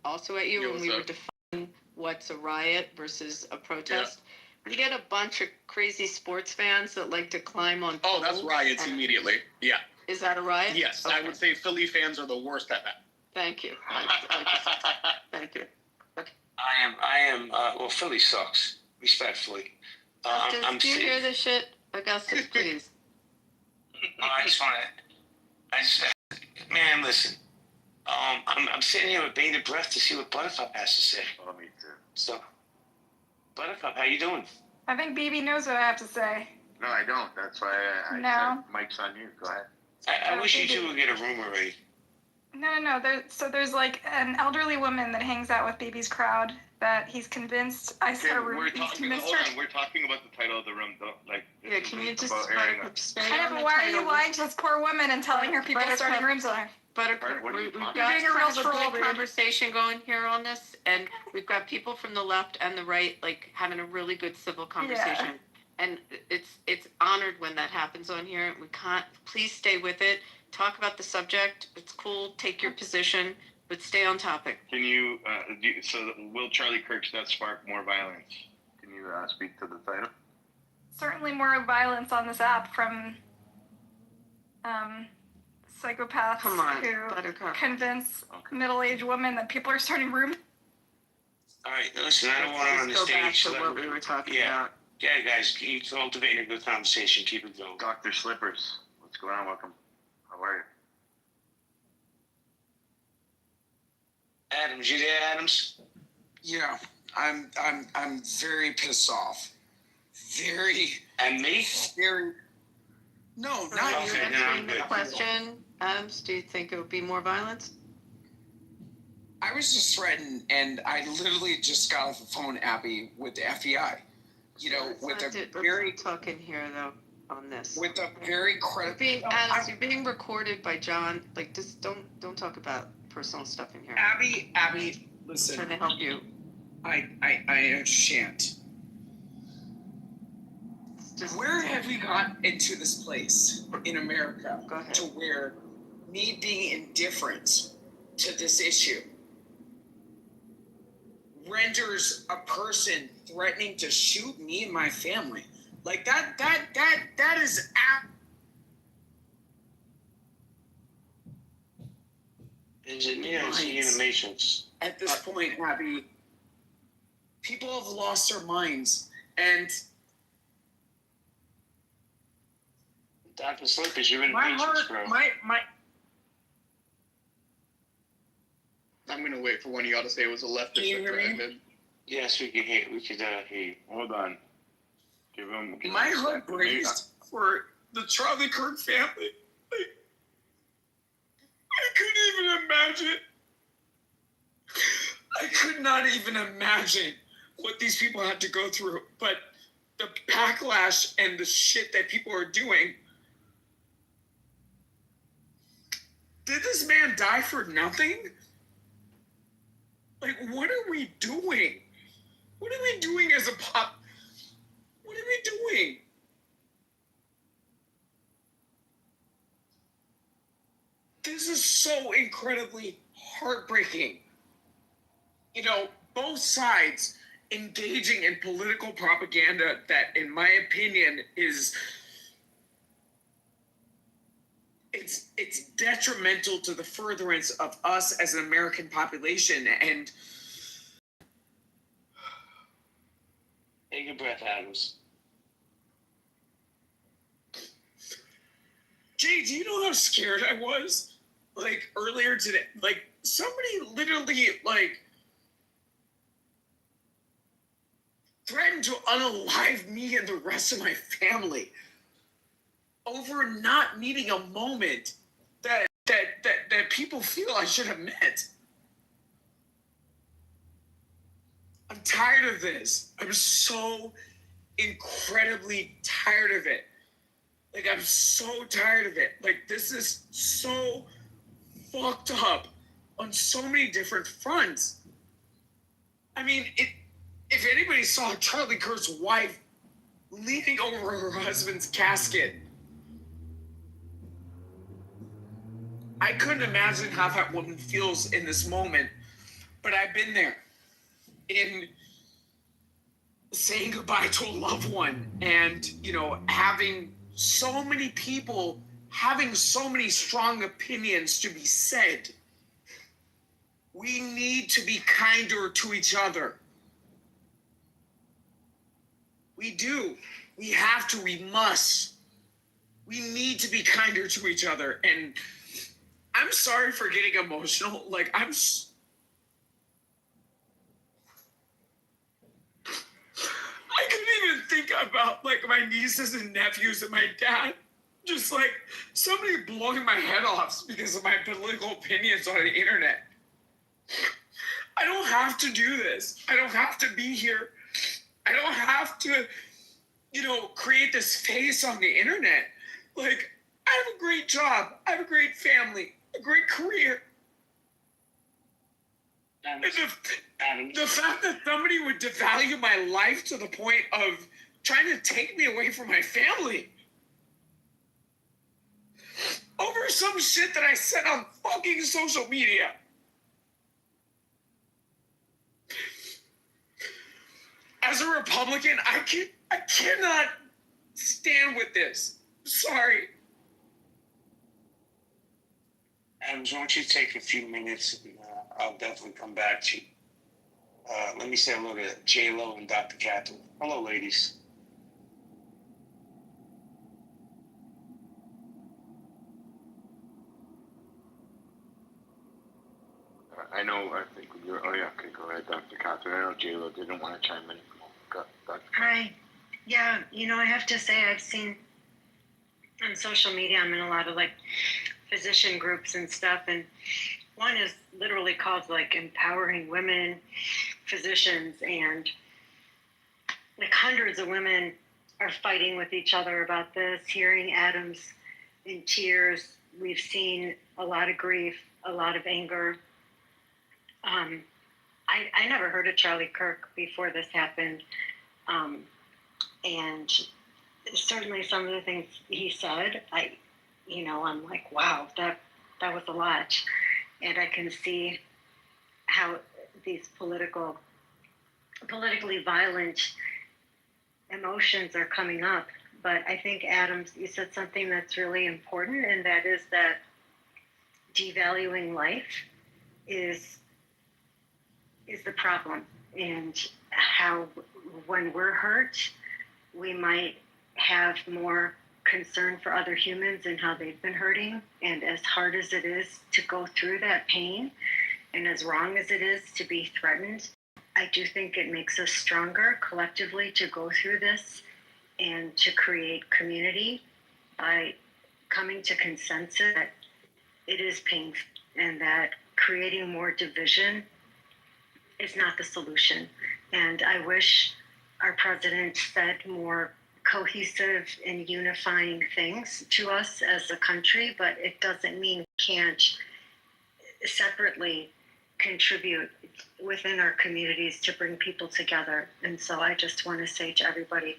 also at you when we were defining what's a riot versus a protest. You get a bunch of crazy sports fans that like to climb on Oh, that's poles riots and- immediately. Yeah. Is that a riot? Yes, I Okay. would say Philly fans are the worst at that. Thank you. Thank you. I am. Well, Philly sucks, respectfully. I'm Do you sitting. hear this shit? Augustus, please. I just want to. Man, listen. I'm sitting here with bated breath to see what Buttercup has to say. Oh, me too. So, Buttercup, how you doing? I think BB knows what I have to say. No, I don't. That's why I No. said Mike's on you. Go ahead. I wish you two would get a room already. No. There's like an elderly woman that hangs out with BB's crowd that he's convinced I saw a room. He's convinced her. We're talking about the title of the room, though. Like, Yeah, can you just about airing us. stay I know, on but the why are you title? lying to this poor woman and telling her people Buttercup. starting rooms on her? Buttercup, What are you we've talking got about? You're doing a real kind of a troll, good dude. conversation going here on this, and we've got people from the left and the right, like, having a really good civil conversation. And it's honored when that happens on here. We can't, please stay with it. Talk about the subject. It's cool. Take your position, but stay on topic. Can you, will Charlie Kirk's death spark more violence? Can you speak to the title? Certainly more violence on this app from psychopaths Come on, who Buttercup. convince middle-aged women that people are starting rooms. All right, listen. I don't want her on the Let's go back stage. to what we were talking Yeah. about. Yeah, guys, keep cultivating a good conversation. Keep it going. Dr. Slippers, what's going on? Welcome. How are you? Adams, you there, Adams? Yeah, I'm very pissed off. Very. And me? Very. No, not Are you. you answering the question, Adams? Do you think it would be more violence? I was just threatened, and I literally just got off the phone, Abby, with the FBI. You know, with a very talk in here though on this. with a very credible. Adams, you're being recorded by John. Like, just don't talk about personal stuff in here. Abby, listen. Trying to help you. I shan't. Where have we got into this place in America to where me being indifferent to this issue renders a person threatening to shoot me and my family? Like that is Engineer, see in the matrix. at this point, Abby, people have lost their minds, and Dr. Slippers, you're in the my matrix, heart, bro. my I'm gonna wait for one of y'all to say it was a leftist Can you that hear me? threatened. Yes, we can hear. We could hear you. Hold on. Give him my a heart second. breaks for the Charlie Kirk family. Like, I couldn't even imagine. I could not even imagine what these people had to go through. But the backlash and the shit that people are doing. Did this man die for nothing? Like, what are we doing? What are we doing as a pop? What are we doing? This is so incredibly heartbreaking. You know, both sides engaging in political propaganda that, in my opinion, is it's detrimental to the furtherance of us as an American population. And Take a breath, Adams. Jay, do you know how scared I was? Like, earlier today, like, somebody literally, like, threatened to unalive me and the rest of my family over not meeting a moment that people feel I should have met. I'm tired of this. I'm so incredibly tired of it. Like, I'm so tired of it. Like, this is so fucked up on so many different fronts. I mean, if anybody saw Charlie Kirk's wife leaning over her husband's casket, I couldn't imagine how that woman feels in this moment, but I've been there. saying goodbye to a loved one, and having so many people having so many strong opinions to be said. We need to be kinder to each other. We do. We have to. We must. We need to be kinder to each other. And I'm sorry for getting emotional. Like, I couldn't even think about, like, my nieces and nephews and my dad. Just, like, somebody blowing my head off because of my political opinions on the internet. I don't have to do this. I don't have to be here. I don't have to, create this face on the internet. Like, I have a great job. I have a great family, a great career. And the fact that somebody would devalue my life to the point of trying to take me away from my family over some shit that I said on fucking social media. As a Republican, I cannot stand with this. Sorry. Adams, why don't you take a few minutes and I'll definitely come back to you. Let me say hello to J-Lo and Dr. Catherine. Hello, ladies. I know, I think you're, oh yeah, okay, go ahead, Dr. Catherine. I know J-Lo didn't want to chime in. Hi. Yeah, I have to say I've seen on social media, I'm in a lot of like physician groups and stuff, and one is literally called like Empowering Women Physicians, and like hundreds of women are fighting with each other about this. Hearing Adams in tears, we've seen a lot of grief, a lot of anger. I never heard of Charlie Kirk before this happened. And certainly some of the things he said, I'm like, wow, that was a lot. And I can see how these politically violent emotions are coming up. But I think, Adams, you said something that's really important, and that is that devaluing life is the problem, and how when we're hurt, we might have more concern for other humans and how they've been hurting. And as hard as it is to go through that pain, and as wrong as it is to be threatened, I do think it makes us stronger collectively to go through this and to create community by coming to consensus that it is painful and that creating more division is not the solution. And I wish our president said more cohesive and unifying things to us as a country, but it doesn't mean we can't separately contribute within our communities to bring people together. And so I just want to say to everybody,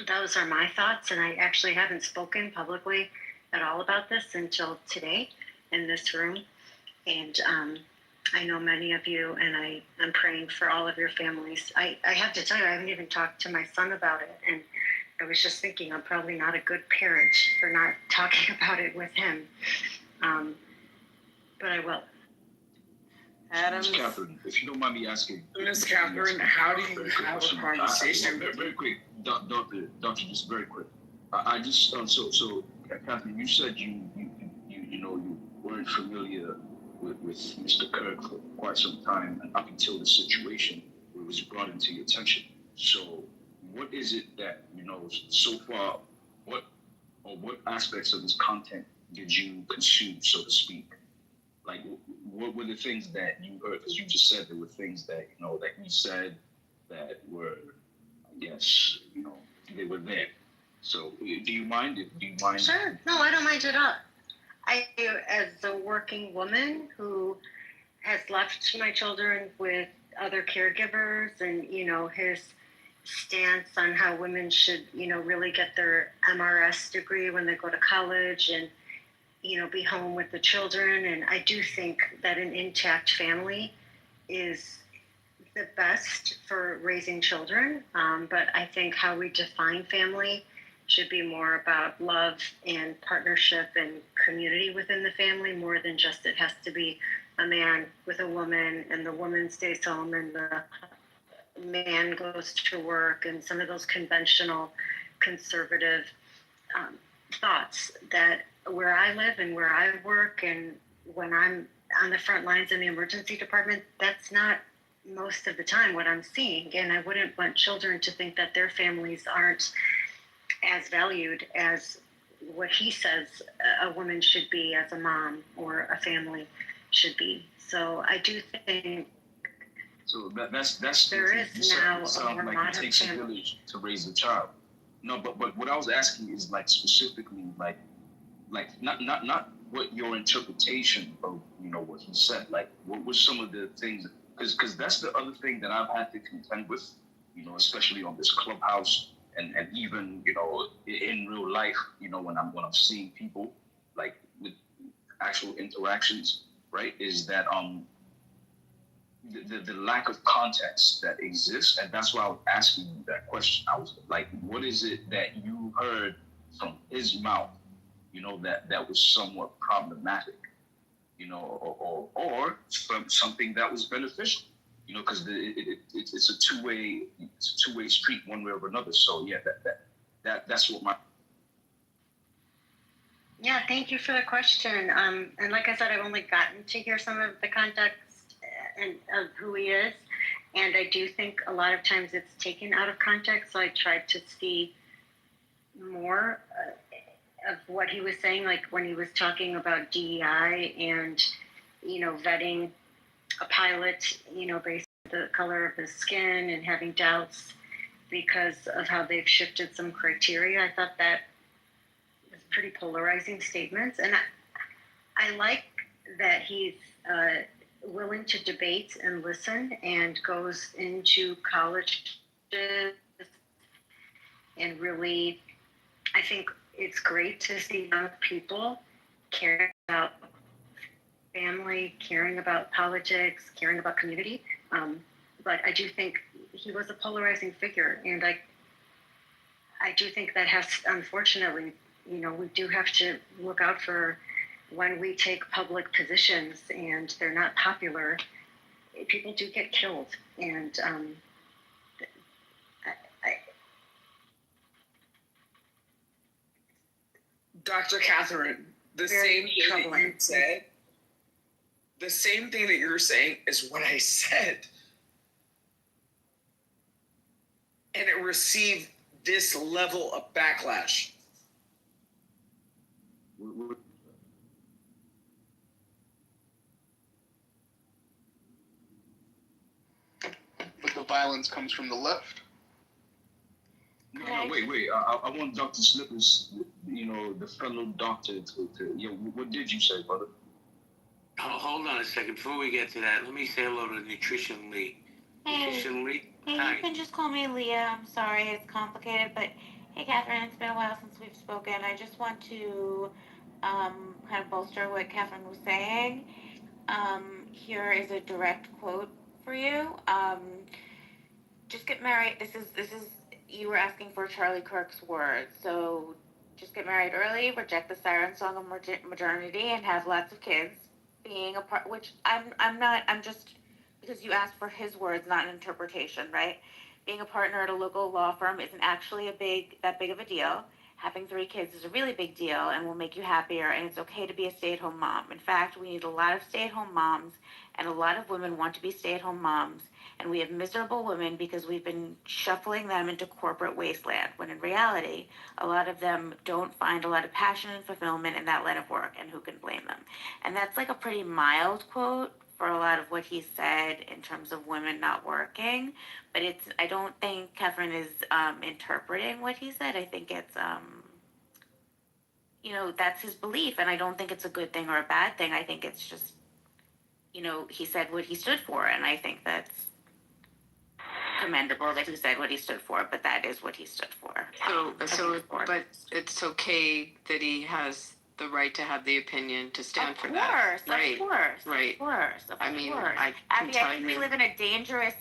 those are my thoughts, and I actually haven't spoken publicly at all about this until today in this room. And I know many of you, and I'm praying for all of your families. I have to tell you, I haven't even talked to my son about it. And I was just thinking I'm probably not a good parent for not talking about it with him. But I will. Miss Catherine, if you don't mind me asking. Miss Catherine, how do you have a conversation? Very quick, Doctor, just very quick. I just, so Catherine, you said you weren't familiar with Mr. Kirk for quite some time, and up until the situation where it was brought into your attention. So what is it that, so far, what aspects of his content did you consume, so to speak? Like, what were the things that you heard? Because you just said there were things that, that he said that were, I guess, they were there. So do you mind? Sure. No, I don't mind at all. I do, as a working woman who has left my children with other caregivers, and, his stance on how women should, really get their MRS degree when they go to college and, be home with the children. And I do think that an intact family is the best for raising children, but I think how we define family should be more about love and partnership and community within the family more than just it has to be a man with a woman and the woman stays home and the man goes to work, and some of those conventional conservative thoughts that where I live and where I work and when I'm on the front lines in the emergency department, that's not most of the time what I'm seeing. And I wouldn't want children to think that their families aren't as valued as what he says a woman should be as a mom or a family should be. So I do think So that's there you is now a sound more like modern it takes a family. village to raise a child. No, but what I was asking is like specifically like not what your interpretation of what he said. Like what were some of the things? Because that's the other thing that I've had to contend with. Especially on this clubhouse and even in real life. When I'm seeing people like with actual interactions, right? Is that the lack of context that exists, and that's why I was asking you that question. I was like, what is it that you heard from his mouth, that was somewhat problematic, or from something that was beneficial, because it's a two-way street, one way or another. So yeah, that's what my. Yeah, thank you for the question. And like I said, I've only gotten to hear some of the context and of who he is, and I do think a lot of times it's taken out of context. So I tried to see more of what he was saying, like when he was talking about DEI and vetting a pilot, based on the color of his skin and having doubts because of how they've shifted some criteria. I thought that was pretty polarizing statements, and I like that he's willing to debate and listen and goes into colleges and really, I think it's great to see young people caring about family, caring about politics, caring about community. But I do think he was a polarizing figure, and I do think that has, unfortunately, we do have to look out for when we take public positions and they're not popular, people do get killed. And Dr. Catherine, the same thing that you said, the same thing that you're saying is what I said. And it received this level of backlash. But the violence comes from the left. No, wait. I want Dr. Slippers, the fellow doctor, what did you say, brother? Hold on a second. Before we get to that, let me say hello to Nutrition Lee. Hey. Nutrition Lee? Hey, Hi. you can just call me Leah. I'm sorry, it's complicated, but hey, Catherine, it's been a while since we've spoken. I just want to kind of bolster what Catherine was saying. Here is a direct quote for you. Just get married. This is you were asking for Charlie Kirk's words. So just get married early, reject the siren song of modernity, and have lots of kids. Being a part, which I'm not. I'm just because you asked for his words, not an interpretation, right? Being a partner at a local law firm isn't actually that big of a deal. Having 3 kids is a really big deal and will make you happier, and it's okay to be a stay-at-home mom. In fact, we need a lot of stay-at-home moms, and a lot of women want to be stay-at-home moms, and we have miserable women because we've been shuffling them into corporate wasteland, when in reality, a lot of them don't find a lot of passion and fulfillment in that line of work, and who can blame them? And that's like a pretty mild quote for a lot of what he said in terms of women not working, but I don't think Catherine is interpreting what he said. I think it's that's his belief, and I don't think it's a good thing or a bad thing. I think it's just he said what he stood for, and I think that's commendable that he said what he stood for, but that is what he stood for. But it's okay that he has the right to have the opinion to stand for that. Of course. Right. I mean, I can Abby, tell I think you. we live in a dangerous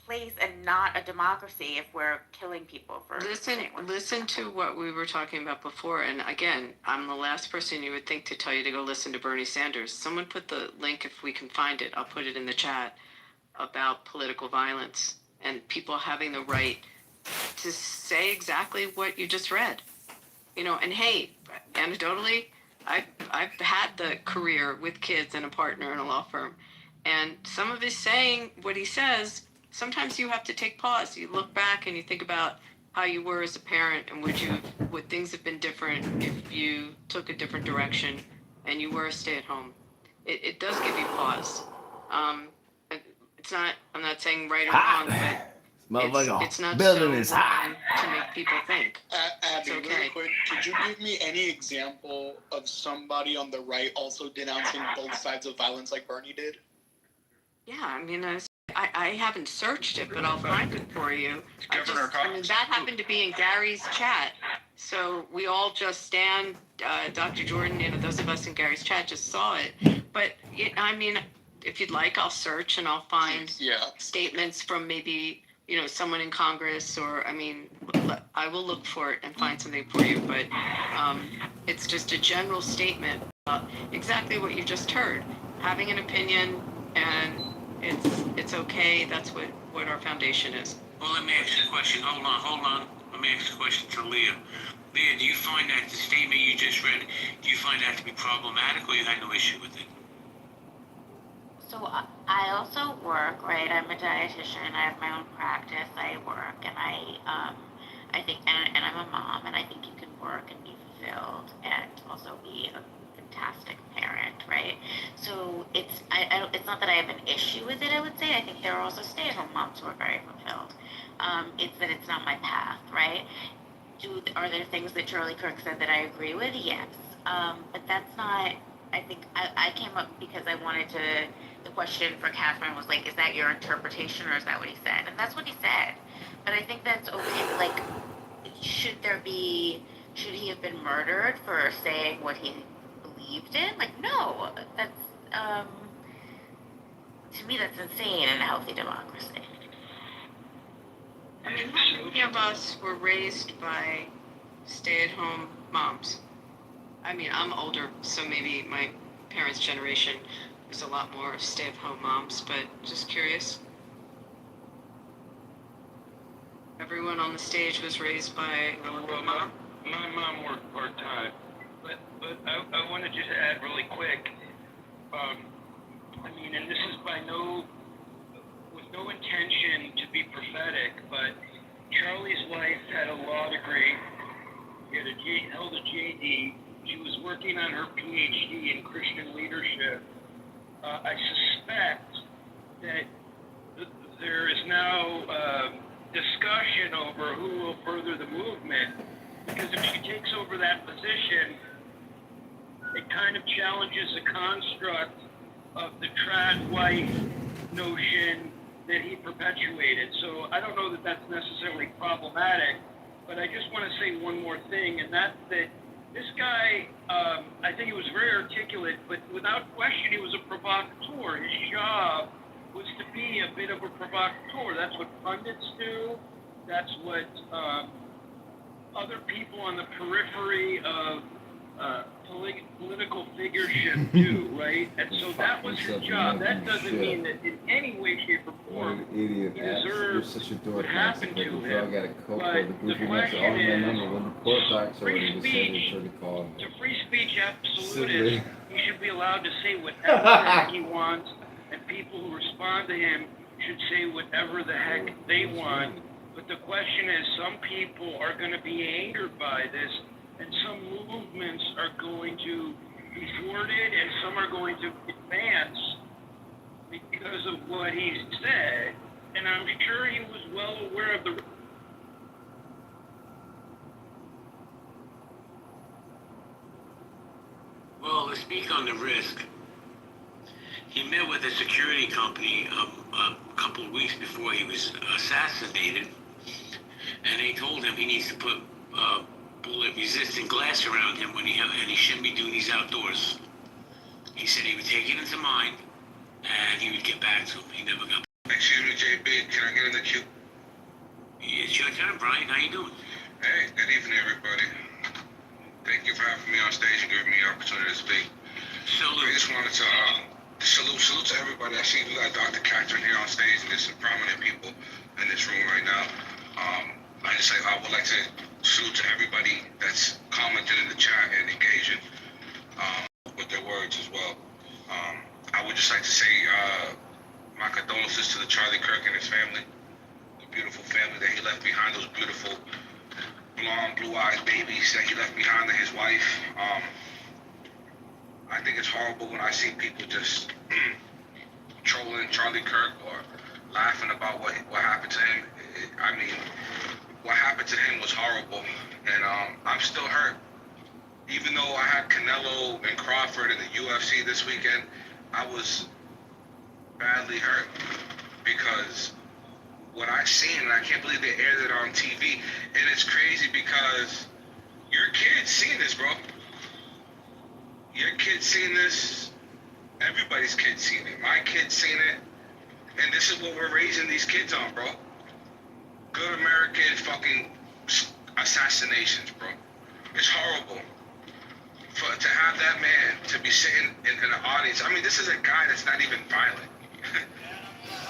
place and not a democracy if we're killing people for saying what- Listen to what we were talking about before. And again, I'm the last person you would think to tell you to go listen to Bernie Sanders. Someone put the link, if we can find it, I'll put it in the chat, about political violence and people having the right to say exactly what you just read. You know, and hey, anecdotally, I've had the career with kids and a partner in a law firm, and some of his saying what he says, sometimes you have to take pause. You look back and you think about how you were as a parent, and would things have been different if you took a different direction and you were a stay-at-home. It does give you pause. It's not, I'm not saying right or wrong, but it's not building so is wrong hot. to make people think. Abby, okay. really quick, could you give me any example of somebody on the right also denouncing both sides of violence like Bernie did? Yeah, I mean, I haven't searched it, but I'll find it for you. I mean, that happened to be in Gary's chat. So we all just stand, Dr. Jordan, you know, those of us in Gary's chat just saw it. But, I mean, if you'd like, I'll search and I'll find statements from maybe, you know, someone in Congress, or, I mean, I will look for it and find something for you. But it's just a general statement about exactly what you just heard. Having an opinion, and it's okay. That's what our foundation is. Well, let me ask you a question. Hold on. Let me ask you a question to Leah. Leah, do you find that the statement you just read, do you find that to be problematic, or you had no issue with it? So I also work, right? I'm a dietitian. I have my own practice. I work, and I think, and I'm a mom, and I think you can work and be fulfilled, and also be a fantastic parent, right? So it's not that I have an issue with it. I would say I think there are also stay-at-home moms who are very fulfilled. It's that it's not my path, right? Are there things that Charlie Kirk said that I agree with? Yes, but that's not. I think I came up because I wanted to. The question for Catherine was like, is that your interpretation or is that what he said? And that's what he said. But I think that's okay. Like, should he have been murdered for saying what he believed in? Like, no, that's, to me, that's insane in a healthy democracy. I mean, how many of us were raised by stay-at-home moms? I mean, I'm older, so maybe my parents' generation was a lot more stay-at-home moms, but just curious. Everyone on the stage was raised by a mom? My mom worked part-time, but I wanted just to add really quick, I mean, and this is with no intention to be prophetic, but Charlie's wife had a law degree, held a JD, she was working on her PhD in Christian leadership. I suspect that there is now discussion over who will further the movement, because if she takes over that position, it kind of challenges the construct of the trad wife notion that he perpetuated. So I don't know that that's necessarily problematic, but I just want to say one more thing, and that's that this guy, I think he was very articulate, but without question, he was a provocateur. His job was to be a bit of a provocateur. That's what pundits do. That's what other people on the periphery of political figureship do, right? And so that was his job. That doesn't mean that in any way, shape, or form he deserves what happened to him. But the question is, free speech absolutist, he should be allowed to say whatever the heck he wants, and people who respond to him should say whatever the heck they want. But the question is, some people are going to be angered by this, and some movements are going to be thwarted, and some are going to advance because of what he said. And I'm sure he was well aware of the... Well, to speak on the risk, he met with a security company a couple of weeks before he was assassinated, and they told him he needs to put bullet-resistant glass around him and he shouldn't be doing these outdoors. He said he would take it into mind, and he would get back to him. He never got back. Excuse me, JB, can I get in the queue? It's your turn, Brian. How you doing? Hey, good evening, everybody. Thank you for having me on stage and giving me the opportunity to speak. Salute. I just wanted to salute to everybody. I see we got Dr. Catherine here on stage, and there's some prominent people in this room right now. I would like to salute to everybody that's commenting in the chat and engaging with their words as well. I would just like to say my condolences to the Charlie Kirk and his family, the beautiful family that he left behind, those beautiful blonde, blue-eyed babies that he left behind, and his wife. I think it's horrible when I see people just trolling Charlie Kirk or laughing about what happened to him. I mean, what happened to him was horrible, and I'm still hurt. Even though I had Canelo and Crawford in the UFC this weekend, I was badly hurt because what I seen, and I can't believe they aired it on TV, and it's crazy because your kids seen this, bro. Your kids seen this. Everybody's kids seen it. My kids seen it. And this is what we're raising these kids on, bro. Good American fucking assassinations, bro. It's horrible. To have that man to be sitting in the audience. I mean, this is a guy that's not even violent.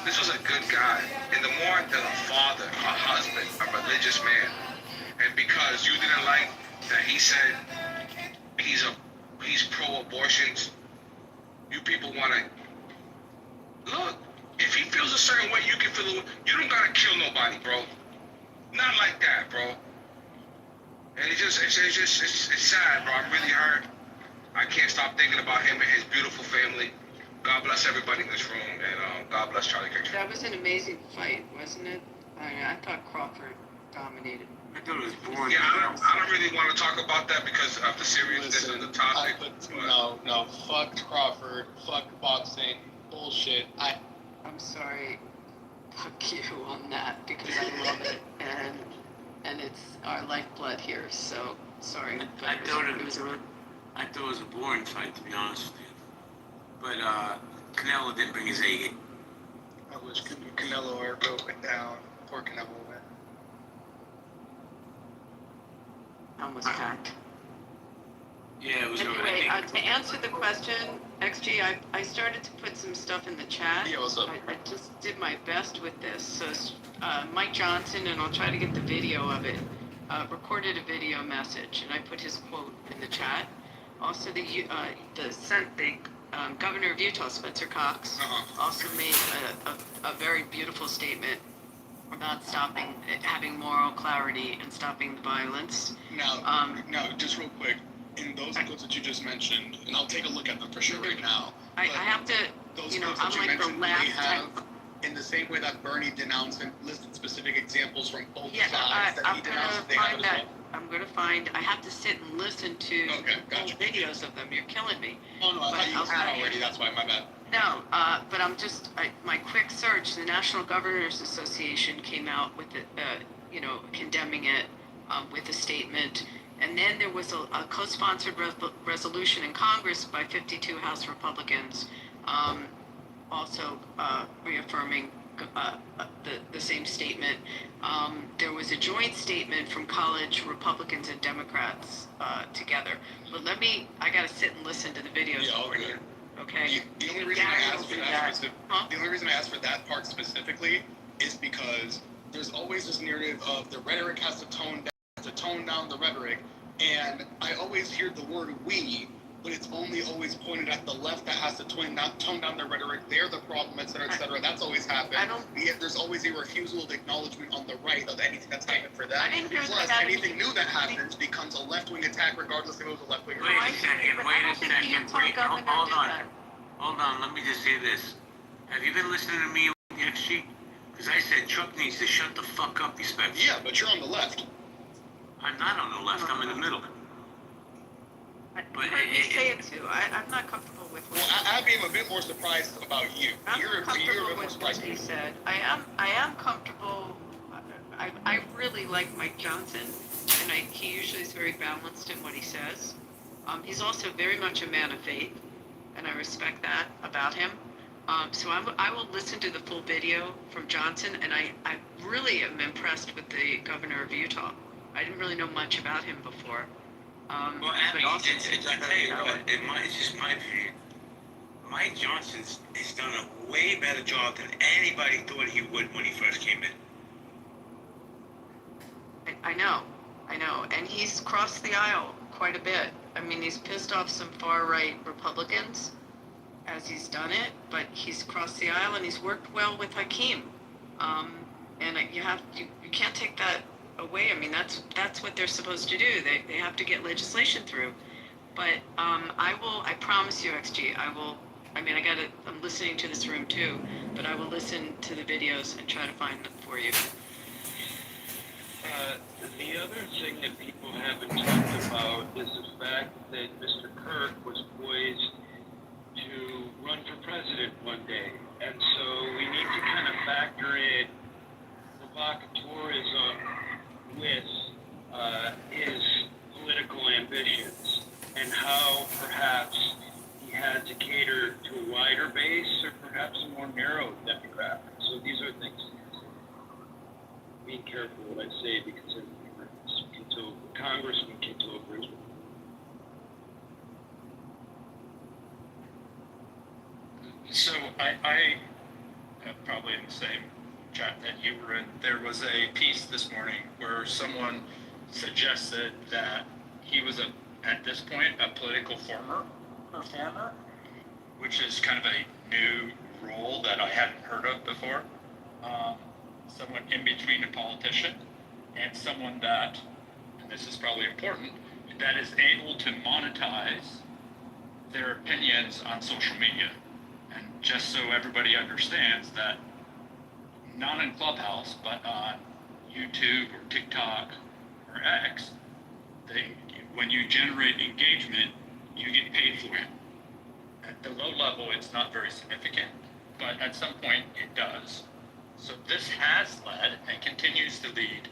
This was a good guy. And the more the father, a husband, a religious man, and because you didn't like that he said he's pro-abortions, you people want to look. If he feels a certain way, you can feel it. You don't gotta kill nobody, bro. Not like that, bro. And it's sad, bro. I'm really hurt. I can't stop thinking about him and his beautiful family. God bless everybody in this room, and God bless Charlie Kirk. That was an amazing fight, wasn't it? I thought Crawford dominated. I thought it was boring. Yeah, I don't really want to talk about that because of the seriousness of the topic. No, fuck Crawford, fuck boxing, bullshit. I'm sorry, fuck you on that because I love it and it's our lifeblood here. So sorry. I thought it was a boring fight, to be honest with you. But Canelo didn't bring his A game. I wish Canelo or went down. Poor Canelo went. Almost packed. Yeah, it was. Anyway, to answer the question, XG, I started to put some stuff in the chat. Yeah, what's up? I just did my best with this. So Mike Johnson, and I'll try to get the video of it, recorded a video message, and I put his quote in the chat. Also, the governor of Utah, Spencer Cox, also made a very beautiful statement about having moral clarity and stopping the violence. Now, just real quick, in those quotes that you just mentioned, and I'll take a look at them for sure right now. I have to, those I'm quotes that you like the mentioned, last they have, in the same way that Bernie denounced and listed specific examples from both sides that he denounced, they have as well. I'm going to find, I have to sit and listen to old videos of them. You're killing me. Oh, no, I thought you had already. That's why, my bad. No, but I'm just, my quick search, the National Governors Association came out with condemning it with a statement. And then there was a co-sponsored resolution in Congress by 52 House Republicans also reaffirming the same statement. There was a joint statement from college Republicans and Democrats together. But I got to sit and listen to the videos for you. Okay. The only reason I asked for that the only reason I asked for that part specifically is because there's always this narrative of the rhetoric has to tone down the rhetoric, and I always hear the word "we," but it's only always pointed at the left that has to tone down their rhetoric. They're the problem, et cetera, et cetera. That's always happened. Yet there's always a refusal of acknowledgement on the right of anything that's happened for them. Plus, anything new that happens becomes a left-wing attack, regardless if it was a left-wing. Wait a second. Hold on. Let me just say this. Have you been listening to me, XG? Because I said Chuck needs to shut the fuck up, respectfully. Yeah, but you're on the left. I'm not on the left. I'm in the middle. But you say it too. I'm not comfortable with what I'd be a bit more surprised about you. You're a bit more surprised. He said. I am comfortable. I really like Mike Johnson, and he usually is very balanced in what he says. He's also very much a man of faith, and I respect that about him. So I will listen to the full video from Johnson, and I really am impressed with the governor of Utah. I didn't really know much about him before. Well, But Abby, also I tell you what, it's just my view. Mike Johnson's has done a way better job than anybody thought he would when he first came in. I know, and he's crossed the aisle quite a bit. I mean, he's pissed off some far-right Republicans as he's done it, but he's crossed the aisle and he's worked well with Hakeem. And you can't take that away. I mean, that's what they're supposed to do. They have to get legislation through. But I promise you, XG, I'm listening to this room too, but I will listen to the videos and try to find them for you. The other thing that people haven't talked about is the fact that Mr. Kirk was poised to run for president one day. And so we need to kind of factor in provocateurism with his political ambitions and how perhaps he had to cater to a wider base or perhaps a more narrow demographic. So these are things being careful what I say because of Congressman Kitover is So I probably in the same chat that you were in, there was a piece this morning where someone suggested that he was at this point a political performer, which is kind of a new role that I hadn't heard of before. Someone in between a politician and someone that, and this is probably important, that is able to monetize their opinions on social media. And just so everybody understands that, not in Clubhouse, but on YouTube or TikTok or X, when you generate engagement, you get paid for it. At the low level, it's not very significant, but at some point it does. So this has led and continues to lead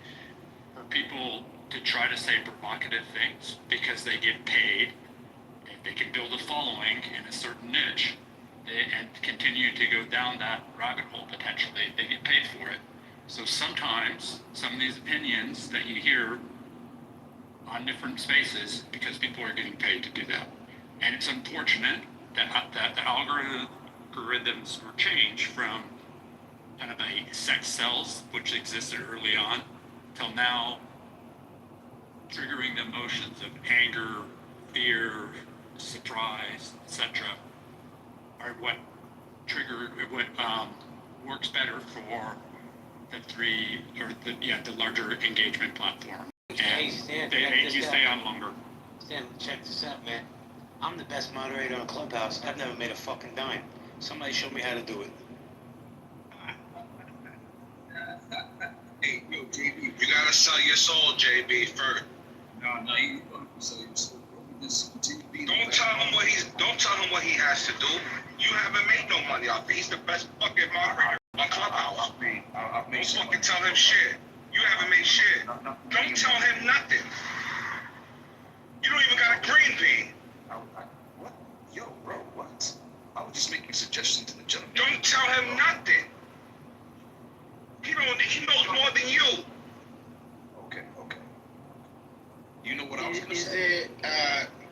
for people to try to say provocative things because they get paid and they can build a following in a certain niche and continue to go down that rabbit hole potentially. They get paid for it. So sometimes some of these opinions that you hear on different spaces because people are getting paid to do that. And it's unfortunate that the algorithms were changed from kind of a sex cells, which existed early on, till now triggering the emotions of anger, fear, surprise, etc. are what works better for the larger engagement platform. Hey, And Stan, you stay on longer. Stan, check this out, man. I'm the best moderator on Clubhouse. I've never made a fucking dime. Somebody show me how to do it. Hey, yo, JB, you gotta sell your soul, JB, first. No, you don't sell your soul, bro. You just continue being. Don't tell him what he has to do. You haven't made no money off it. He's the best fucking moderator on Clubhouse. Don't fucking tell him shit. You haven't made shit. Don't tell him nothing. You don't even got a green bean. What? Yo, bro, what? I was just making suggestions to the gentleman. Don't tell him nothing. He knows more than you. Okay. You know what I was gonna Is say? it,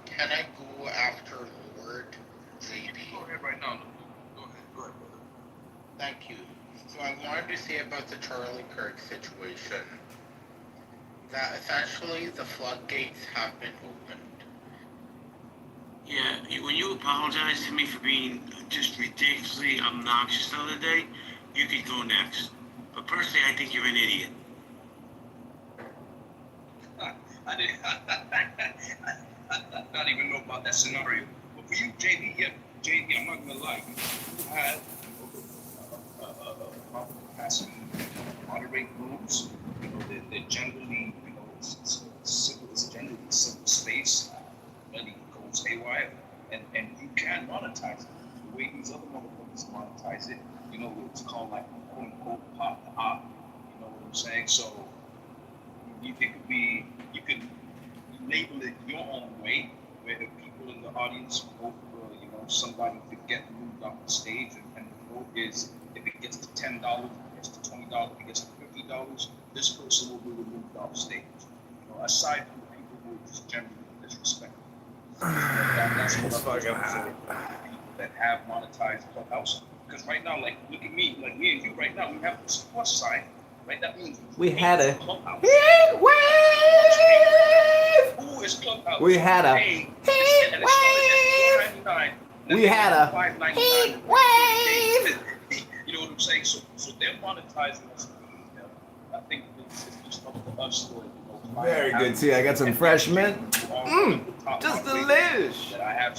can I go after Lord JB? Go ahead right now. Go ahead, brother. Thank you. So I wanted to say about the Charlie Kirk situation, that essentially the floodgates have been opened. Yeah, when you apologize to me for being just ridiculously obnoxious the other day, you could go next. But personally, I think you're an idiot. I didn't. I don't even know about that scenario. But for you, JB, JB, I'm not gonna lie. You had proper capacity to moderate rooms. You know, they're generally, it's generally a simple space. Money goes haywire, and you can monetize it the way these other motherfuckers monetize it. You know, it's called like quote unquote pop the op. You know what I'm saying? So you can label it your own way, where the people in the audience vote for somebody to get moved off the stage and vote is if it gets to $10, if it gets to $20, if it gets to $50, this person will be removed off stage. You know, aside from the people who are just generally disrespectful. That's what I'm looking for people that have monetized Clubhouse. Because right now, like, look at me, like me and you right now, we have this plus sign, right? That means We had a Clubhouse. heat wave. Who is Clubhouse? We had a heat wave. We had a heat wave. You know what I'm saying? So they're monetizing us. I think it's just up to us to, you know, Very good, T. I got some fresh mint. Just delish. That I have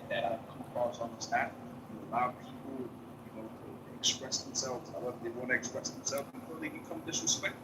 that I've come across on this app. You allow people, you know, to express themselves however they want to express themselves before they become disrespectful.